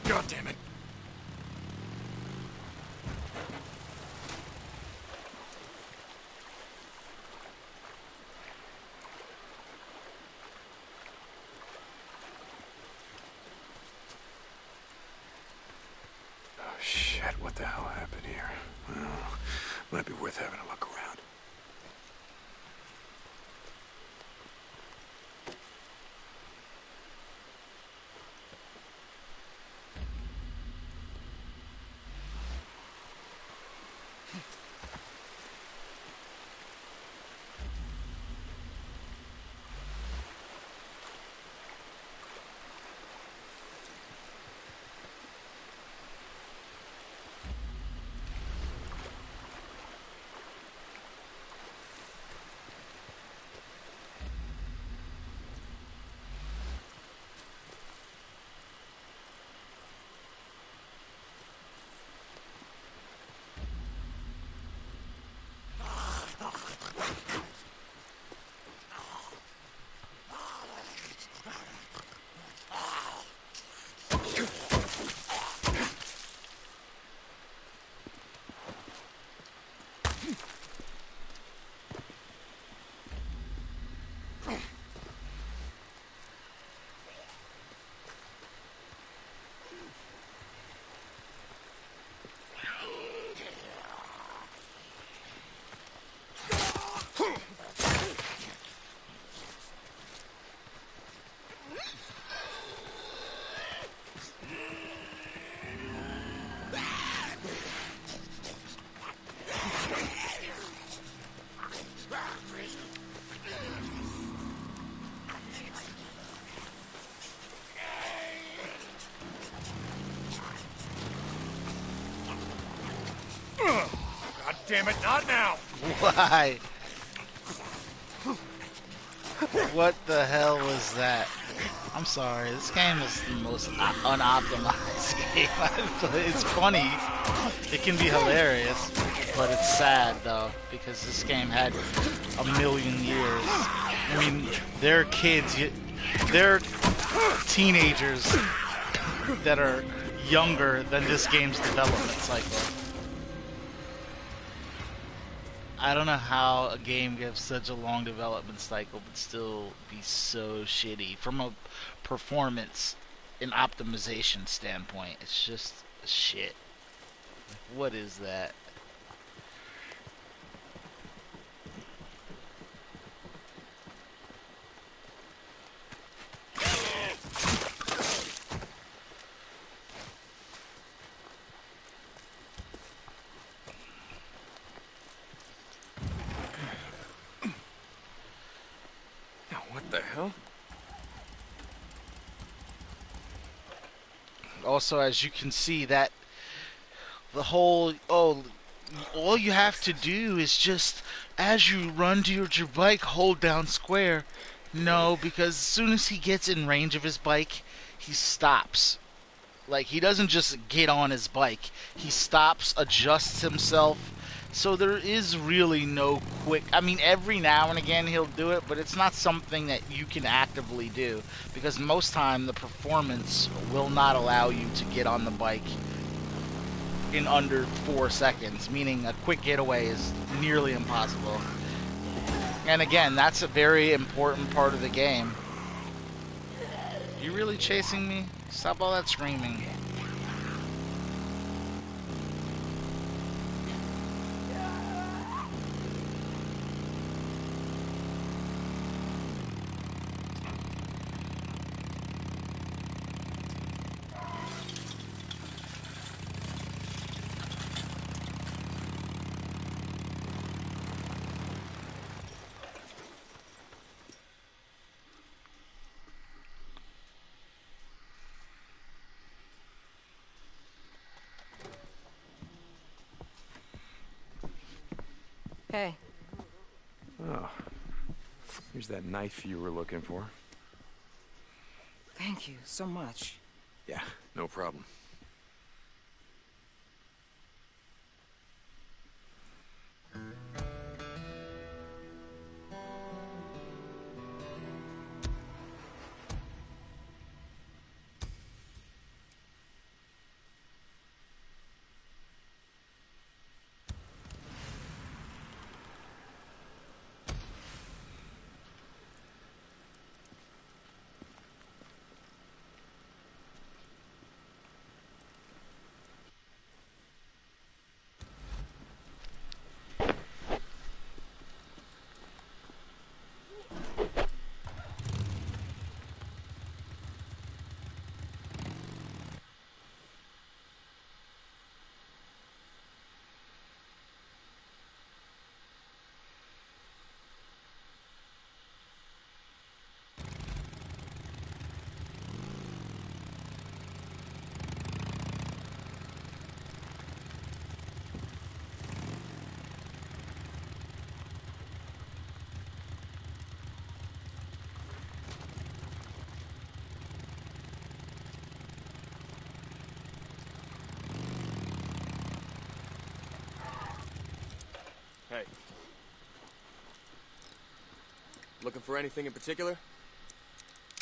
[SPEAKER 12] God damn it. Oh shit, what the hell happened here? Well, might be worth having a look around.
[SPEAKER 10] damn it, not now!
[SPEAKER 6] Why? What the hell was that? I'm sorry, this game is the most unoptimized game I've played. It's funny, it can be hilarious, but it's sad though, because this game had a million years. I mean, they're kids, they're teenagers that are younger than this game's development cycle. I don't know how a game gives such a long development cycle but still be so shitty from a performance and optimization standpoint. It's just shit. What is that?
[SPEAKER 12] What the hell?
[SPEAKER 6] Also, as you can see, that the whole all you have to do is just, as you run to your bike, hold down square. No, because as soon as he gets in range of his bike, he stops. Like, he doesn't just get on his bike. He stops, adjusts himself. So there is really no quick... I mean, every now and again he'll do it, but it's not something that you can actively do. Because most time the performance will not allow you to get on the bike in under 4 seconds. Meaning a quick getaway is nearly impossible. And again, that's a very important part of the game. You really chasing me? Stop all that screaming.
[SPEAKER 8] Hey.
[SPEAKER 2] Oh. Here's that knife you were looking for.
[SPEAKER 8] Thank you so much.
[SPEAKER 12] Yeah, no problem.
[SPEAKER 3] Hey. Looking for anything in particular?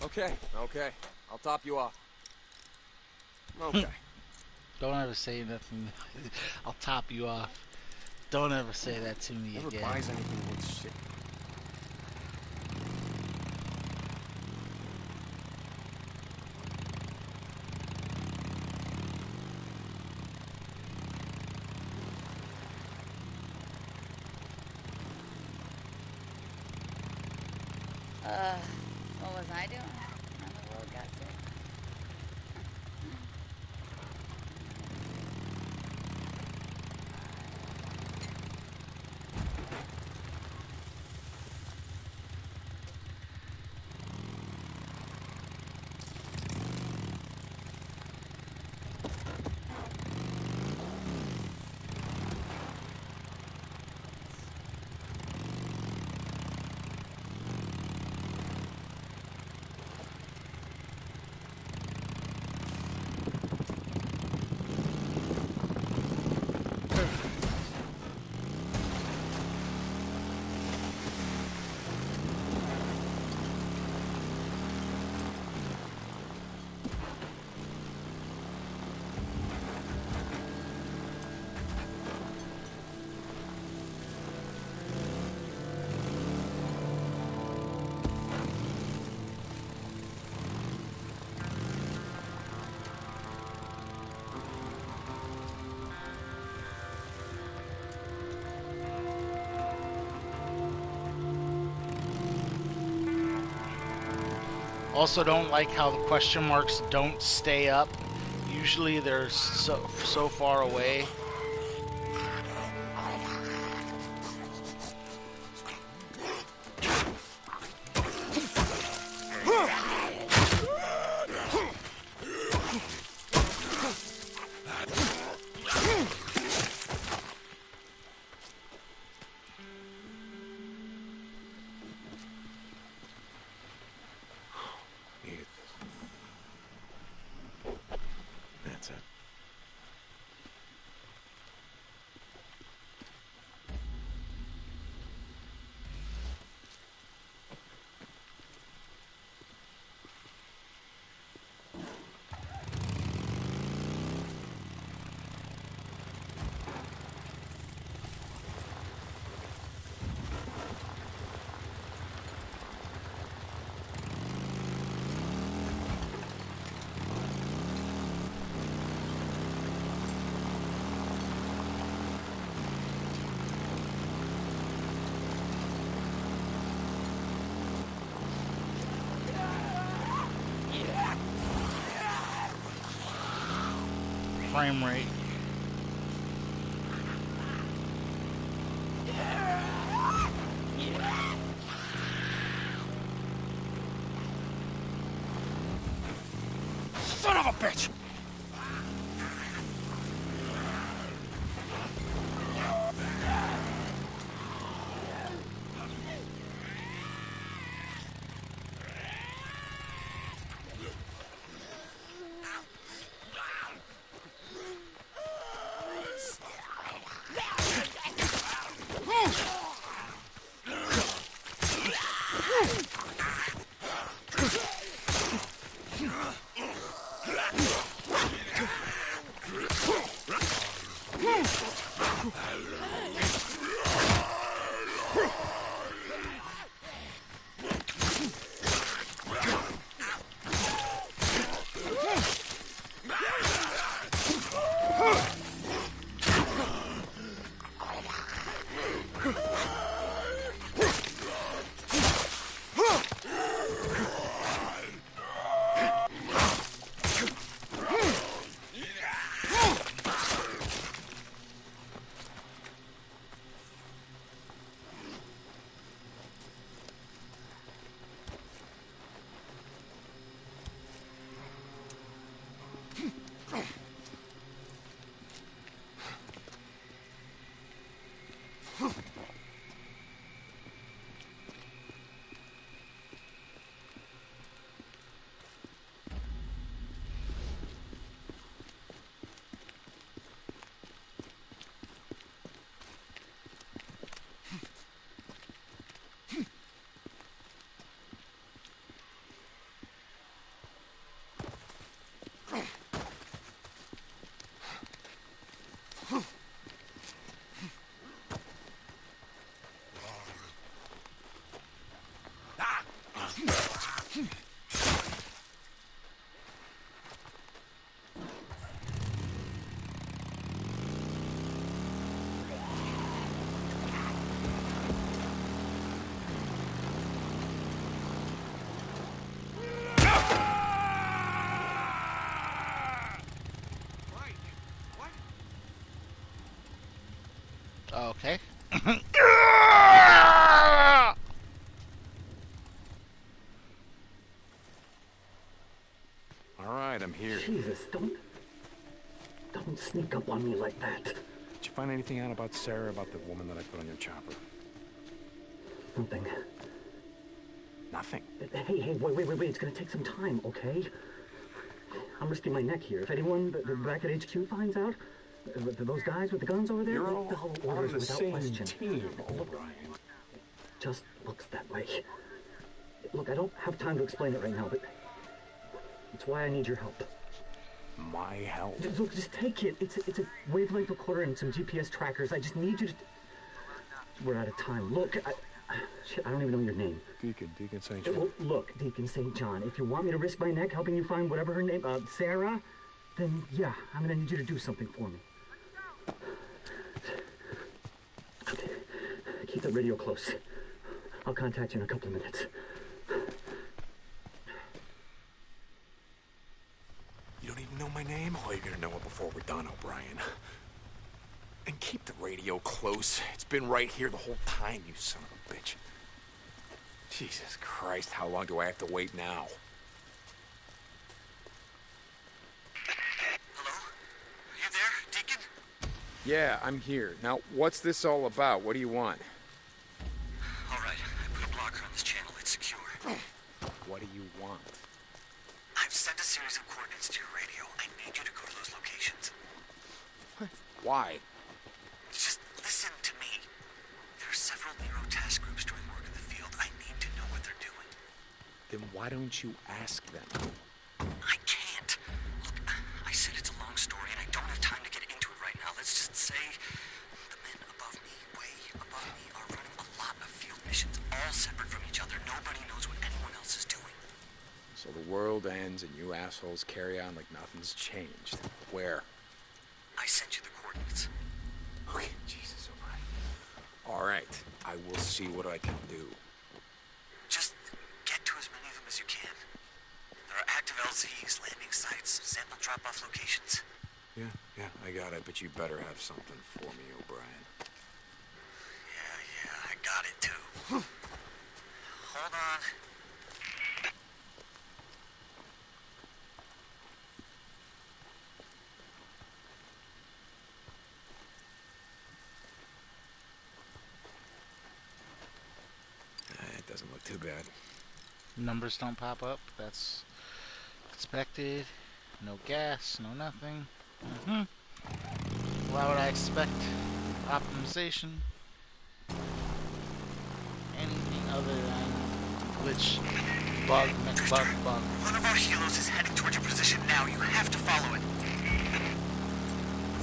[SPEAKER 3] Okay, okay. I'll top you off. Okay.
[SPEAKER 6] Don't ever say nothing. I'll top you off. Don't ever say that to me
[SPEAKER 3] Never
[SPEAKER 6] again.
[SPEAKER 3] buys anything worth shit.
[SPEAKER 11] What was I doing? When the world got sick.
[SPEAKER 6] Also, don't like how the question marks don't stay up. Usually they're so far away.
[SPEAKER 2] That's it.
[SPEAKER 6] Frame rate.
[SPEAKER 10] Son of a bitch!
[SPEAKER 6] Okay.
[SPEAKER 2] All right, I'm here.
[SPEAKER 15] Jesus, don't sneak up on me like that.
[SPEAKER 2] Did you find anything out about Sarah, about the woman that I put on your chopper?
[SPEAKER 15] Nothing.
[SPEAKER 2] Nothing?
[SPEAKER 15] Hey, wait. It's gonna take some time, okay? I'm risking my neck here. If anyone back at HQ finds out, those guys with the guns over there,
[SPEAKER 2] You're all
[SPEAKER 15] they'll orders
[SPEAKER 2] on the
[SPEAKER 15] without
[SPEAKER 2] same
[SPEAKER 15] question.
[SPEAKER 2] team,
[SPEAKER 15] Look,
[SPEAKER 2] O'Brien.
[SPEAKER 15] just looks that way. Look, I don't have time to explain it right now, but it's why I need your help.
[SPEAKER 2] My help?
[SPEAKER 15] Look, just take it. It's a wavelength recorder and some GPS trackers. I just need you to... We're out of time. Look, shit, I don't even know your name.
[SPEAKER 2] Deacon St. John.
[SPEAKER 15] Well, look, Deacon St. John, if you want me to risk my neck helping you find whatever her name, Sarah, then yeah, I'm gonna need you to do something for me. Keep the radio close. I'll contact you in a couple of minutes.
[SPEAKER 12] my name? Well, you're gonna know it before we're done, O'Brien. And keep the radio close. It's been right here the whole time, you son of a bitch. Jesus Christ, how long do I have to wait now?
[SPEAKER 15] Hello? Are you there, Deacon?
[SPEAKER 12] Yeah, I'm here. Now, what's this all about? What do you want?
[SPEAKER 15] All right, I put a blocker on this channel. It's secure.
[SPEAKER 12] What do you want?
[SPEAKER 15] I've sent a series of coordinates to your radio. I need you to go to those locations.
[SPEAKER 12] Why?
[SPEAKER 15] Just listen to me. There are several Nero task groups doing work in the field. I need to know what they're doing.
[SPEAKER 12] Then why don't you ask them?
[SPEAKER 15] I can't. Look, I said it's a long story, and I don't have time to get into it right now. Let's just say the men above me, way above me, are running a lot of field missions, all separate from each other. Nobody knows what anyone else is doing.
[SPEAKER 12] So the world ends and you assholes carry on like nothing's changed. Where?
[SPEAKER 15] I sent you the coordinates.
[SPEAKER 12] Okay, Jesus, O'Brien. All right, I will see what I can do.
[SPEAKER 15] Just get to as many of them as you can. There are active LZs, landing sites, sample drop-off locations.
[SPEAKER 12] Yeah, I got it, but you better have something for me, O'Brien.
[SPEAKER 15] Yeah, I got it too. Hold on.
[SPEAKER 12] It doesn't look too bad.
[SPEAKER 6] Numbers don't pop up. That's expected. No gas, no nothing. Why would I expect optimization? Anything other than glitch, bug, bug.
[SPEAKER 15] One of our helos is heading towards your position now. You have to follow it.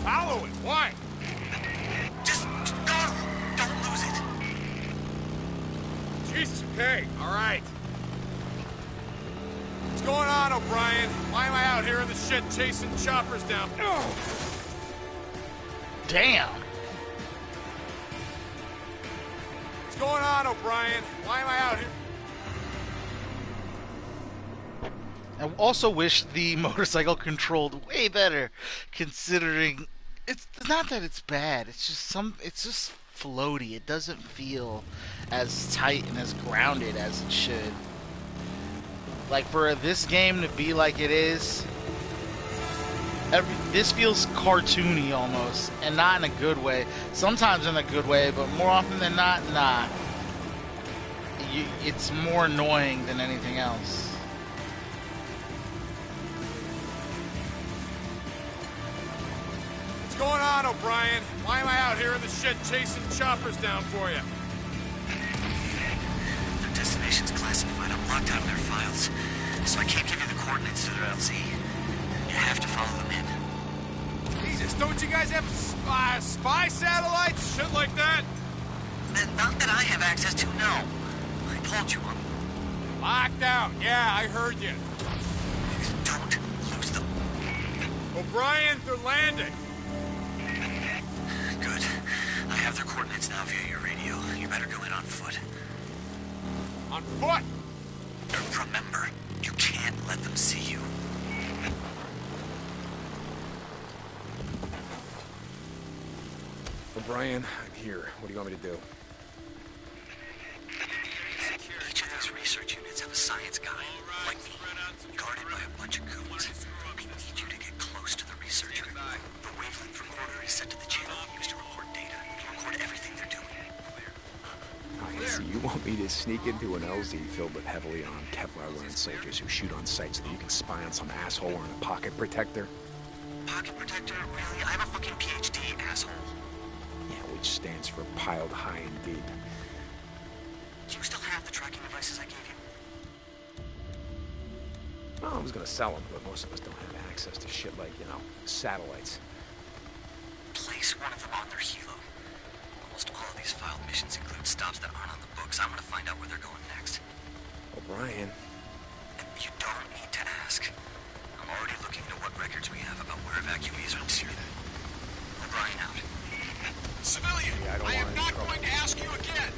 [SPEAKER 10] Follow it? Why?
[SPEAKER 15] Just go! Don't lose it.
[SPEAKER 10] Jesus, okay, all right. What's going on, O'Brien? Why am I out here in the shit chasing choppers down?
[SPEAKER 6] Damn!
[SPEAKER 10] What's going on, O'Brien? Why am I out here?
[SPEAKER 6] I also wish the motorcycle controlled way better, considering it's not that it's bad. It's just floaty. It doesn't feel as tight and as grounded as it should. Like for this game to be like it is, this feels cartoony almost, and not in a good way. Sometimes in a good way, but more often than not, nah. It's more annoying than anything else.
[SPEAKER 10] What's going on, O'Brien? Why am I out here in the shit chasing choppers down for you?
[SPEAKER 15] Their destination's classified. I'm locked out of their files, so I can't give you the coordinates to their LZ. You have to follow them in.
[SPEAKER 10] Jesus, don't you guys have spy satellites? Shit like that?
[SPEAKER 15] Not that I have access to, no. I told you.
[SPEAKER 10] Locked out. Yeah, I heard you.
[SPEAKER 15] Don't lose them.
[SPEAKER 10] O'Brien, they're landing.
[SPEAKER 15] Good. I have their coordinates now via your radio. You better go in on foot.
[SPEAKER 10] On foot?
[SPEAKER 15] Remember, you can't let them see you.
[SPEAKER 12] O'Brien, I'm here. What do you want me to do?
[SPEAKER 15] Each of these research units have a science guy, like me, guarded by a bunch of goons. I need you to get close to the researcher. The wavelength recorder is set to the channel used to record data. Record everything they're doing.
[SPEAKER 12] Okay, so you want me to sneak into an LZ filled with heavily armed Kevlar-wearing soldiers who shoot on sight so that you can spy on some asshole wearing a pocket protector?
[SPEAKER 15] Pocket protector? Really? I'm a fucking PhD, asshole.
[SPEAKER 12] Yeah, which stands for piled high and deep.
[SPEAKER 15] Do you still have the tracking devices I gave you?
[SPEAKER 12] Well, I was gonna sell them, but most of us don't have access to shit like, satellites.
[SPEAKER 15] Place one of them on their helo. Almost all of these filed missions include stops that aren't on the books. I'm gonna find out where they're going next.
[SPEAKER 12] O'Brien.
[SPEAKER 15] You don't need to ask. I'm already looking into what records we have about where evacuees are distributed. O'Brien out.
[SPEAKER 10] Civilian, I am not going to ask you again.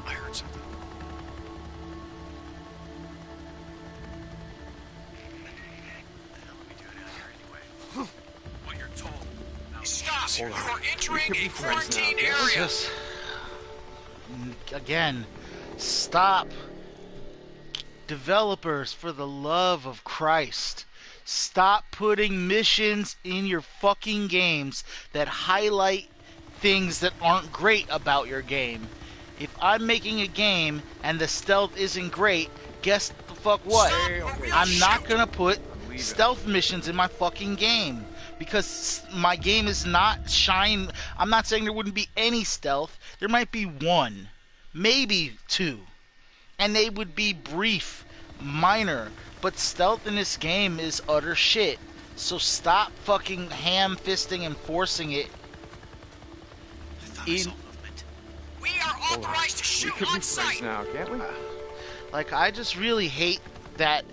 [SPEAKER 12] I heard something.
[SPEAKER 10] What you're told. Stop!
[SPEAKER 2] Hold
[SPEAKER 10] You
[SPEAKER 2] on.
[SPEAKER 10] are entering
[SPEAKER 2] We can
[SPEAKER 10] a
[SPEAKER 2] be friends now,
[SPEAKER 10] quarantine
[SPEAKER 2] can't we?
[SPEAKER 10] area!
[SPEAKER 6] Just again, stop. Developers, for the love of Christ, stop putting missions in your fucking games that highlight things that aren't great about your game. If I'm making a game and the stealth isn't great, guess the fuck what? I'm not gonna put stealth missions in my fucking game. Because my game is not shine. I'm not saying there wouldn't be any stealth. There might be one, maybe two. And they would be brief, minor. But stealth in this game is utter shit. So stop fucking ham-fisting and forcing it.
[SPEAKER 10] We are authorized to shoot
[SPEAKER 2] We could be
[SPEAKER 10] on
[SPEAKER 2] friends
[SPEAKER 10] sight!
[SPEAKER 2] now, can't we?
[SPEAKER 6] Like, I just really hate that.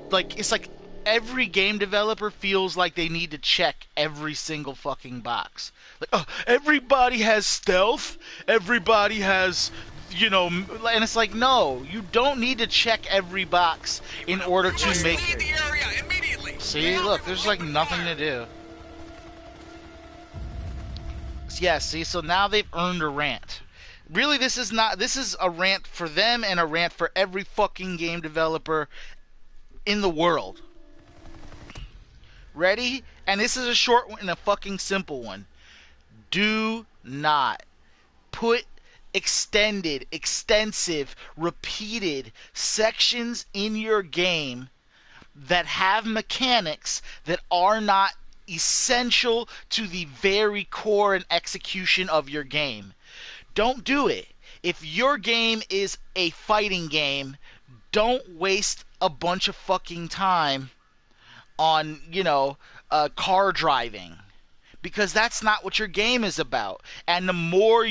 [SPEAKER 6] Like, it's like every game developer feels like they need to check every single fucking box. Like, oh, everybody has stealth. Everybody has, you know, and it's like, no, you don't need to check every box in order to make
[SPEAKER 10] Leave the area immediately!
[SPEAKER 6] See, look, there's like nothing to do. Yeah, see, so now they've earned a rant. Really, this is a rant for them and a rant for every fucking game developer in the world. Ready? And this is a short one and a fucking simple one. Do not put extended, extensive, repeated sections in your game that have mechanics that are not essential to the very core and execution of your game. Don't do it. If your game is a fighting game, don't waste a bunch of fucking time on, car driving. Because that's not what your game is about. And the more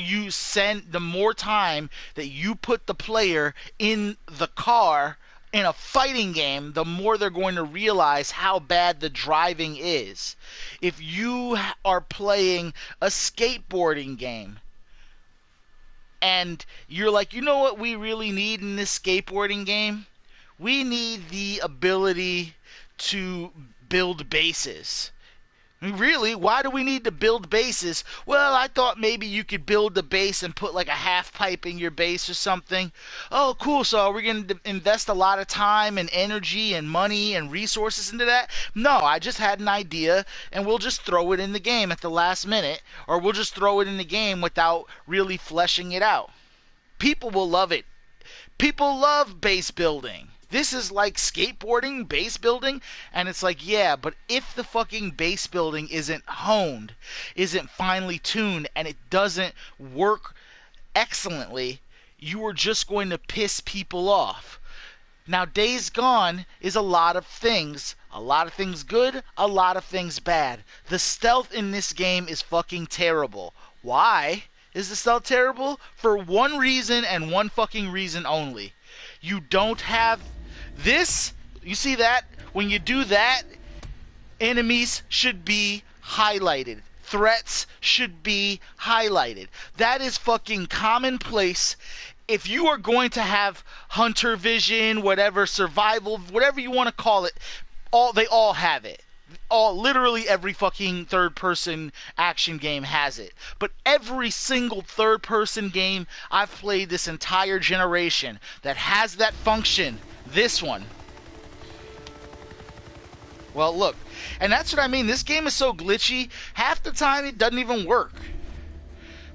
[SPEAKER 6] time that you put the player in the car in a fighting game, the more they're going to realize how bad the driving is. If you are playing a skateboarding game, and you're like, you know what we really need in this skateboarding game? We need the ability to build bases. Really? Why do we need to build bases? Well, I thought maybe you could build the base and put like a half pipe in your base or something. Oh, cool. So we're going to invest a lot of time and energy and money and resources into that? No, I just had an idea and we'll just throw it in the game at the last minute, or we'll just throw it in the game without really fleshing it out. People will love it. People love base building. This is like skateboarding, base building, and it's like, yeah, but if the fucking base building isn't honed, isn't finely tuned, and it doesn't work excellently, you are just going to piss people off. Now, Days Gone is a lot of things good, a lot of things bad. The stealth in this game is fucking terrible. Why is the stealth terrible? For one reason and one fucking reason only. You don't have this, you see that? When you do that, enemies should be highlighted. Threats should be highlighted. That is fucking commonplace. If you are going to have hunter vision, whatever, survival, whatever you want to call it, they all have it. Literally every fucking third-person action game has it. But every single third-person game I've played this entire generation that has that function, this one. Well, look. And that's what I mean. This game is so glitchy, half the time it doesn't even work.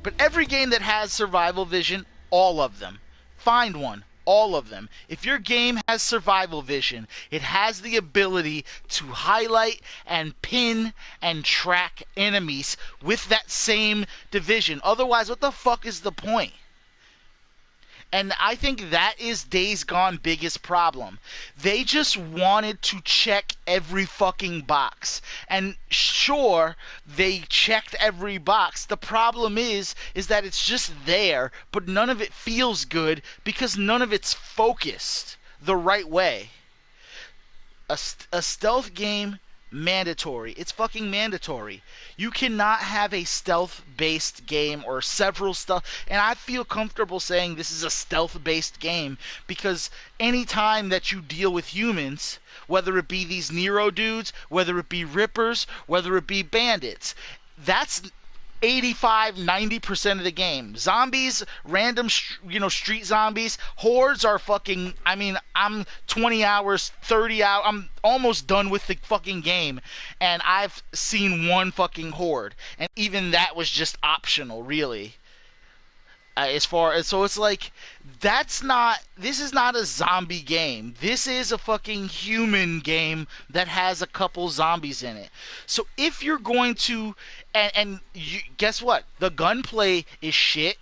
[SPEAKER 6] But every game that has survival vision, all of them. Find one. All of them. If your game has survival vision, it has the ability to highlight and pin and track enemies with that same division. Otherwise, what the fuck is the point? And I think that is Days Gone biggest problem. They just wanted to check every fucking box. And sure, they checked every box. The problem is that it's just there, but none of it feels good because none of it's focused the right way. A stealth game, mandatory. It's fucking mandatory. You cannot have a stealth-based game or several stealth, and I feel comfortable saying this is a stealth-based game because any time that you deal with humans, whether it be these Nero dudes, whether it be Rippers, whether it be bandits, that's 85-90% of the game. Zombies, random street zombies, hordes are fucking, I mean, I'm 20 hours, 30 hours, I'm almost done with the fucking game, and I've seen one fucking horde, and even that was just optional, really. So it's like, this is not a zombie game. This is a fucking human game that has a couple zombies in it. So if you're going to, guess what? The gunplay is shit.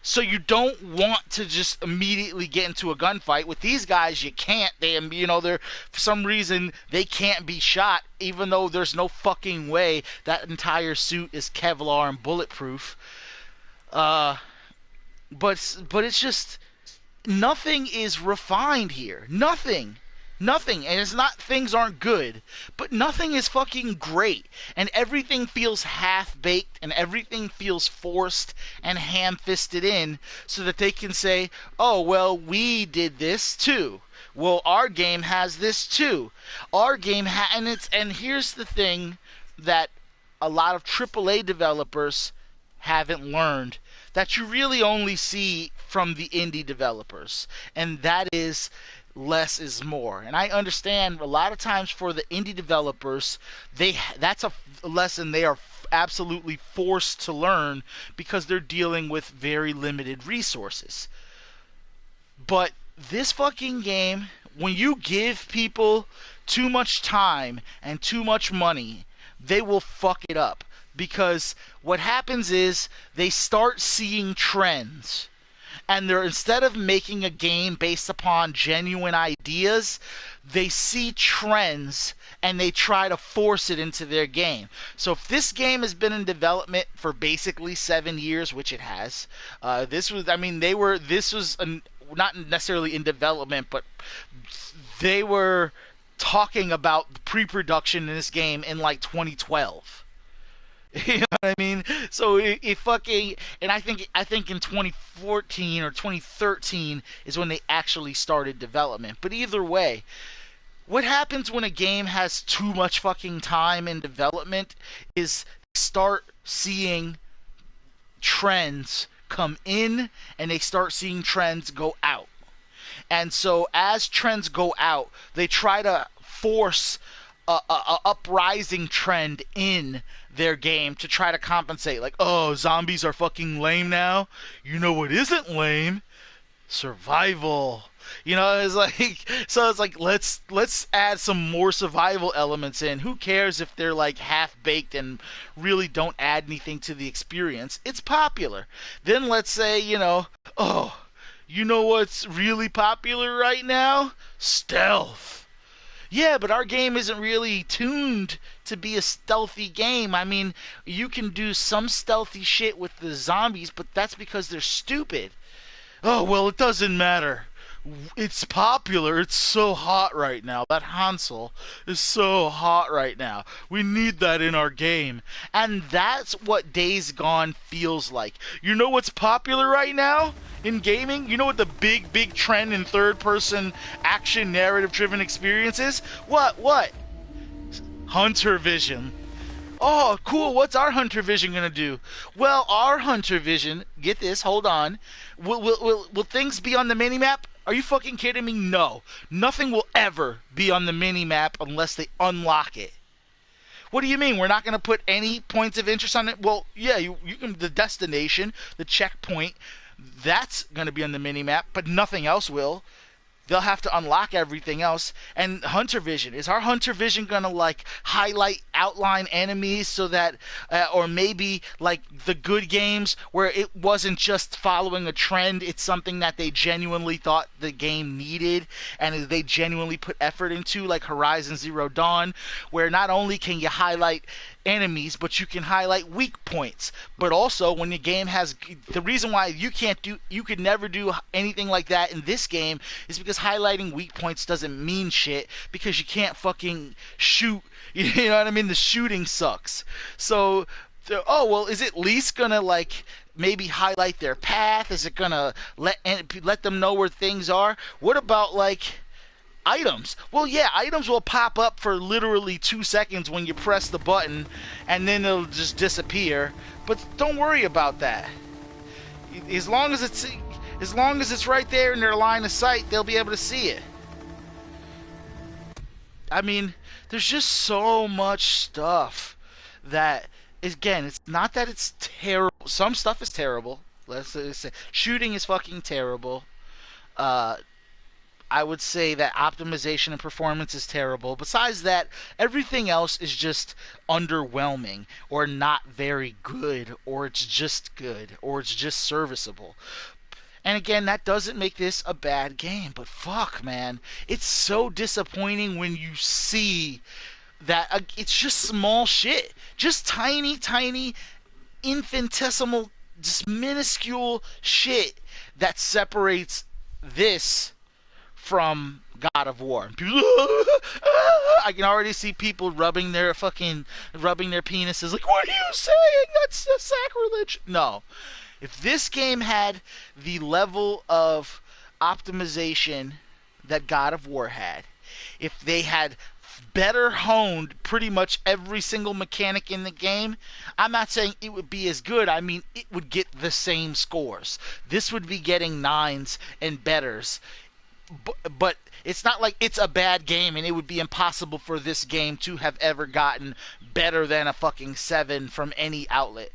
[SPEAKER 6] So you don't want to just immediately get into a gunfight. With these guys, you can't. They're, for some reason, they can't be shot, even though there's no fucking way that entire suit is Kevlar and bulletproof. But it's just, nothing is refined here. Nothing. And it's not things aren't good, but nothing is fucking great. And everything feels half-baked, and everything feels forced and ham-fisted in so that they can say, oh, well, we did this too. Well, our game has this too. Our game and here's the thing that a lot of AAA developers haven't learned, that you really only see from the indie developers, and that is less is more. And I understand a lot of times for the indie developers, that's a lesson they are absolutely forced to learn because they're dealing with very limited resources. But this fucking game, when you give people too much time and too much money, they will fuck it up. Because what happens is they start seeing trends, and instead of making a game based upon genuine ideas, they see trends and they try to force it into their game. So if this game has been in development for basically 7 years, which it has, this was not necessarily in development, but they were talking about pre-production in this game in like 2012. You know what I mean? So it fucking, and I think in 2014 or 2013 is when they actually started development. But either way, what happens when a game has too much fucking time in development is they start seeing trends come in and they start seeing trends go out. And so as trends go out, they try to force a uprising trend in their game to try to compensate. Like, oh, zombies are fucking lame now. You know what isn't lame? Survival. It's like let's add some more survival elements in. Who cares if they're like half baked and really don't add anything to the experience? It's popular. Then let's say, you know what's really popular right now? Stealth. Yeah, but our game isn't really tuned to be a stealthy game. I mean, you can do some stealthy shit with the zombies, but that's because they're stupid. Oh, well, it doesn't matter. It's popular. It's so hot right now. That Hansel is so hot right now. We need that in our game. And that's what Days Gone feels like. You know what's popular right now in gaming? You know what the big trend in third-person action narrative-driven experience is? What? Hunter Vision. Oh, cool. What's our Hunter Vision gonna do? Well, our Hunter Vision, get this, hold on. Will things be on the minimap? Are you fucking kidding me? No. Nothing will ever be on the minimap unless they unlock it. What do you mean? We're not going to put any points of interest on it? Well, yeah, you can. The destination, the checkpoint, that's going to be on the minimap, but nothing else will. They'll have to unlock everything else. And Hunter Vision. Is our Hunter Vision going to, like, outline enemies so that, or maybe, like, the good games where it wasn't just following a trend, it's something that they genuinely thought the game needed and they genuinely put effort into, like Horizon Zero Dawn, where not only can you highlight enemies, but you can highlight weak points. But also, when the game has, the reason why you could never do anything like that in this game is because highlighting weak points doesn't mean shit, because you can't fucking shoot. You know what I mean? The shooting sucks. So, oh well, is it at least gonna like maybe highlight their path? Is it gonna let them know where things are? What about like items? Well, yeah, items will pop up for literally 2 seconds when you press the button, and then it'll just disappear. But don't worry about that. As long as it's right there in their line of sight, they'll be able to see it. I mean, there's just so much stuff that, again, it's not that it's terrible. Some stuff is terrible. Let's say shooting is fucking terrible. I would say that optimization and performance is terrible. Besides that, everything else is just underwhelming, or not very good, or it's just good, or it's just serviceable. And again, that doesn't make this a bad game, but fuck, man, it's so disappointing when you see that it's just small shit, just tiny, infinitesimal, just minuscule shit that separates this from God of War. I can already see people rubbing their penises like, what are you saying? That's a sacrilege. No. If this game had the level of optimization that God of War had, if they had better honed pretty much every single mechanic in the game, I'm not saying it would be as good. I mean, it would get the same scores. This would be getting 9s and betters. But it's not like it's a bad game and it would be impossible for this game to have ever gotten better than a fucking 7 from any outlet.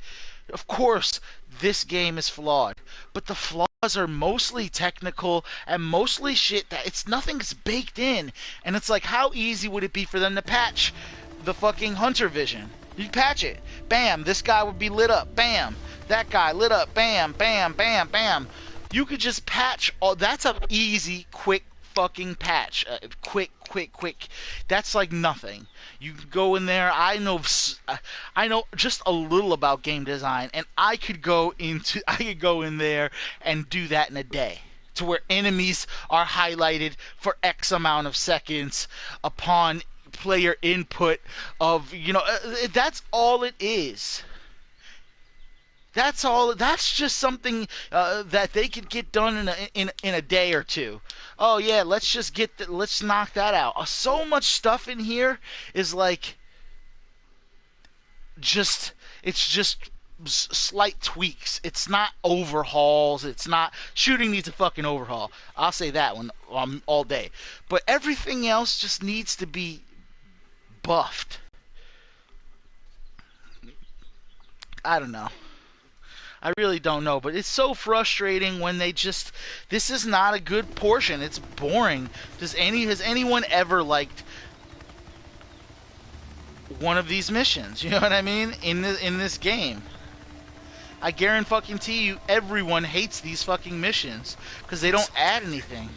[SPEAKER 6] Of course, this game is flawed, but the flaws are mostly technical and mostly shit that nothing's baked in. And it's like, how easy would it be for them to patch the fucking hunter vision? You patch it. Bam, this guy would be lit up. Bam, that guy lit up. Bam, bam, bam, bam. You could just patch all. That's an easy, quick fucking patch. Quick. That's like nothing. You can go in there. I know just a little about game design, and I could go in there and do that in a day, to where enemies are highlighted for X amount of seconds upon player input of, that's all it is. That's all. That's just something that they could get done in a day or two. Oh yeah, let's knock that out. So much stuff in here is like it's just slight tweaks. It's not overhauls. It's not shooting needs a fucking overhaul. I'll say that one all day. But everything else just needs to be buffed. I don't know. I really don't know, but it's so frustrating when this is not a good portion. It's boring. Has anyone ever liked one of these missions? You know what I mean? In this game. I guarantee you everyone hates these fucking missions because they don't add anything.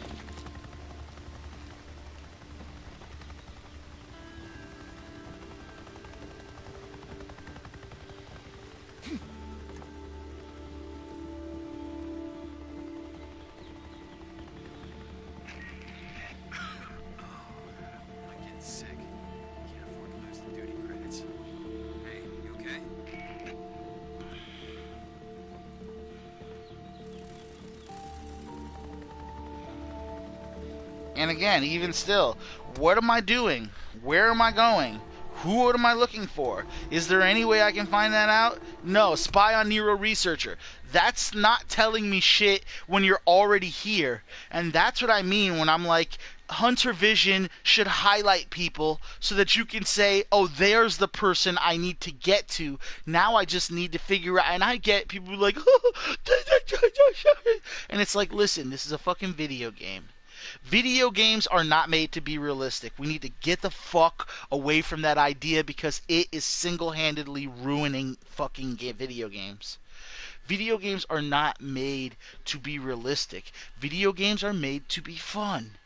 [SPEAKER 6] And again, even still, what am I doing? Where am I going? Who am I looking for? Is there any way I can find that out? No, spy on Nero Researcher. That's not telling me shit when you're already here. And that's what I mean when I'm like, Hunter Vision should highlight people so that you can say, oh, there's the person I need to get to. Now I just need to figure out. And I get people like, and it's like, listen, this is a fucking video game. Video games are not made to be realistic. We need to get the fuck away from that idea because it is single-handedly ruining fucking video games. Video games are not made to be realistic. Video games are made to be fun.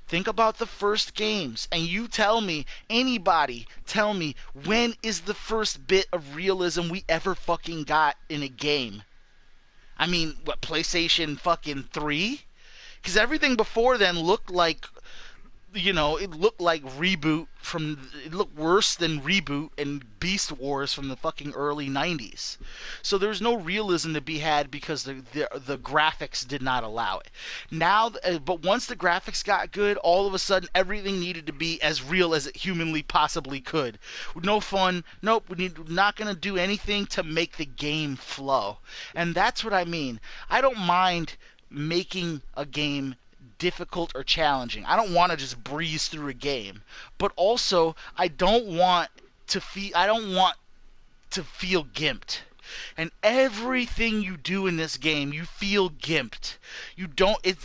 [SPEAKER 6] Think about the first games, and you tell me, anybody, tell me, when is the first bit of realism we ever fucking got in a game? I mean, what, PlayStation fucking 3? Because everything before then looked like, you know, it looked like Reboot it looked worse than Reboot and Beast Wars from the fucking early 90s. So there's no realism to be had because the graphics did not allow it. Now, but once the graphics got good, all of a sudden everything needed to be as real as it humanly possibly could. No fun. Nope, we're not going to do anything to make the game flow. And that's what I mean. I don't mind making a game difficult or challenging. I don't want to just breeze through a game, but also I don't want to feel gimped. And everything you do in this game, you feel gimped.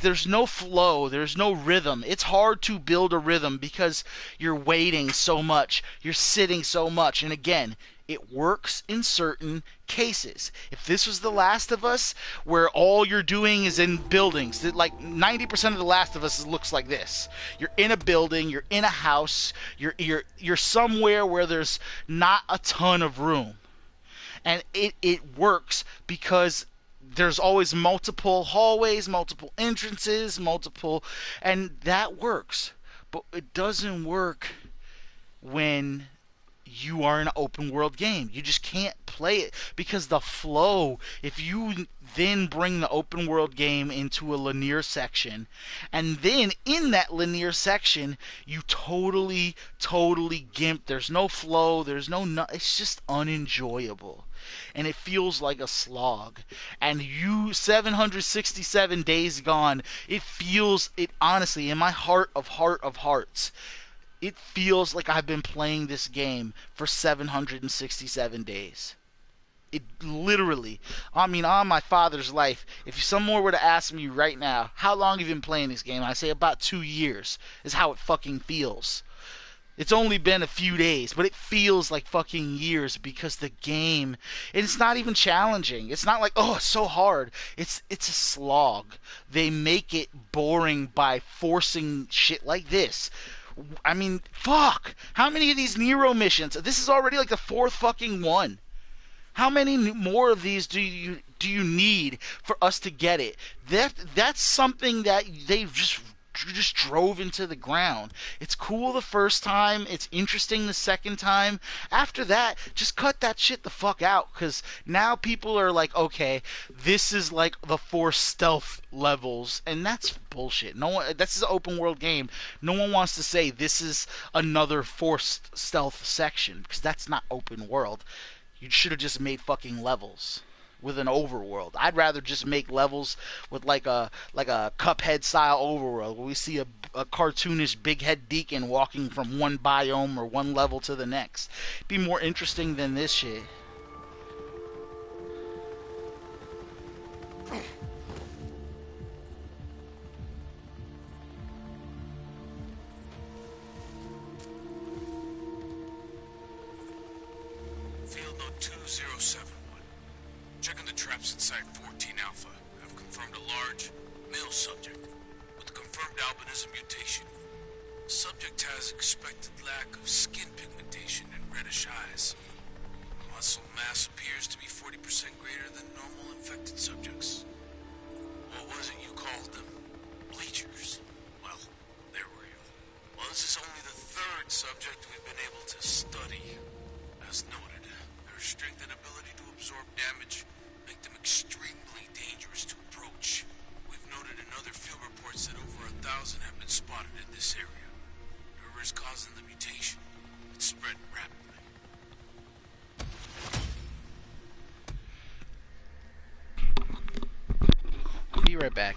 [SPEAKER 6] There's no flow, there's no rhythm. It's hard to build a rhythm because you're waiting so much, you're sitting so much, and again, it works in certain cases. If this was The Last of Us, where all you're doing is in buildings, like 90% of The Last of Us looks like this. You're in a building, you're in a house, you're somewhere where there's not a ton of room. And it works because there's always multiple hallways, multiple entrances, and that works. But it doesn't work when you are in an open world game. You just can't play it because the flow, if you then bring the open world game into a linear section, and then in that linear section you totally gimp, there's no flow, it's just unenjoyable. And it feels like a slog. And 767 days gone, it honestly, in my heart of hearts, it feels like I've been playing this game for 767 days. It literally, I mean, on my father's life, if someone were to ask me right now, how long have you been playing this game? I say about 2 years is how it fucking feels. It's only been a few days, but it feels like fucking years because the game, and it's not even challenging. It's not like, oh, it's so hard. It's a slog. They make it boring by forcing shit like this. I mean, fuck. How many of these Nero missions? This is already like the 4th fucking one. How many more of these do you need for us to get it? That's something that they've just drove into the ground. It's cool the first time. It's interesting the second time. After that, just cut that shit the fuck out, because now people are like, okay, this is like the forced stealth levels, and that's bullshit. No one. This is an open world game. No one wants to say this is another forced stealth section, because that's not open world. You should have just made fucking levels with an overworld. I'd rather just make levels with like a Cuphead style overworld where we see a cartoonish big head deacon walking from one biome or one level to the next. It'd be more interesting than this shit.
[SPEAKER 17] Field note 2071. Checking the traps inside 14 Alpha. I've confirmed a large male subject with confirmed albinism mutation. The subject has expected lack of skin pigmentation and reddish eyes. Muscle mass appears to be 40% greater than normal infected subjects. What was it you called them? Bleachers. Well, they're real. Well, this is only the 3rd subject we've been able to study. As noted, their strength and ability to absorb damage make them extremely dangerous to approach. We've noted in other field reports that over 1,000 have been spotted in this area. Whoever is causing the mutation, it's spread rapidly.
[SPEAKER 6] Be right back.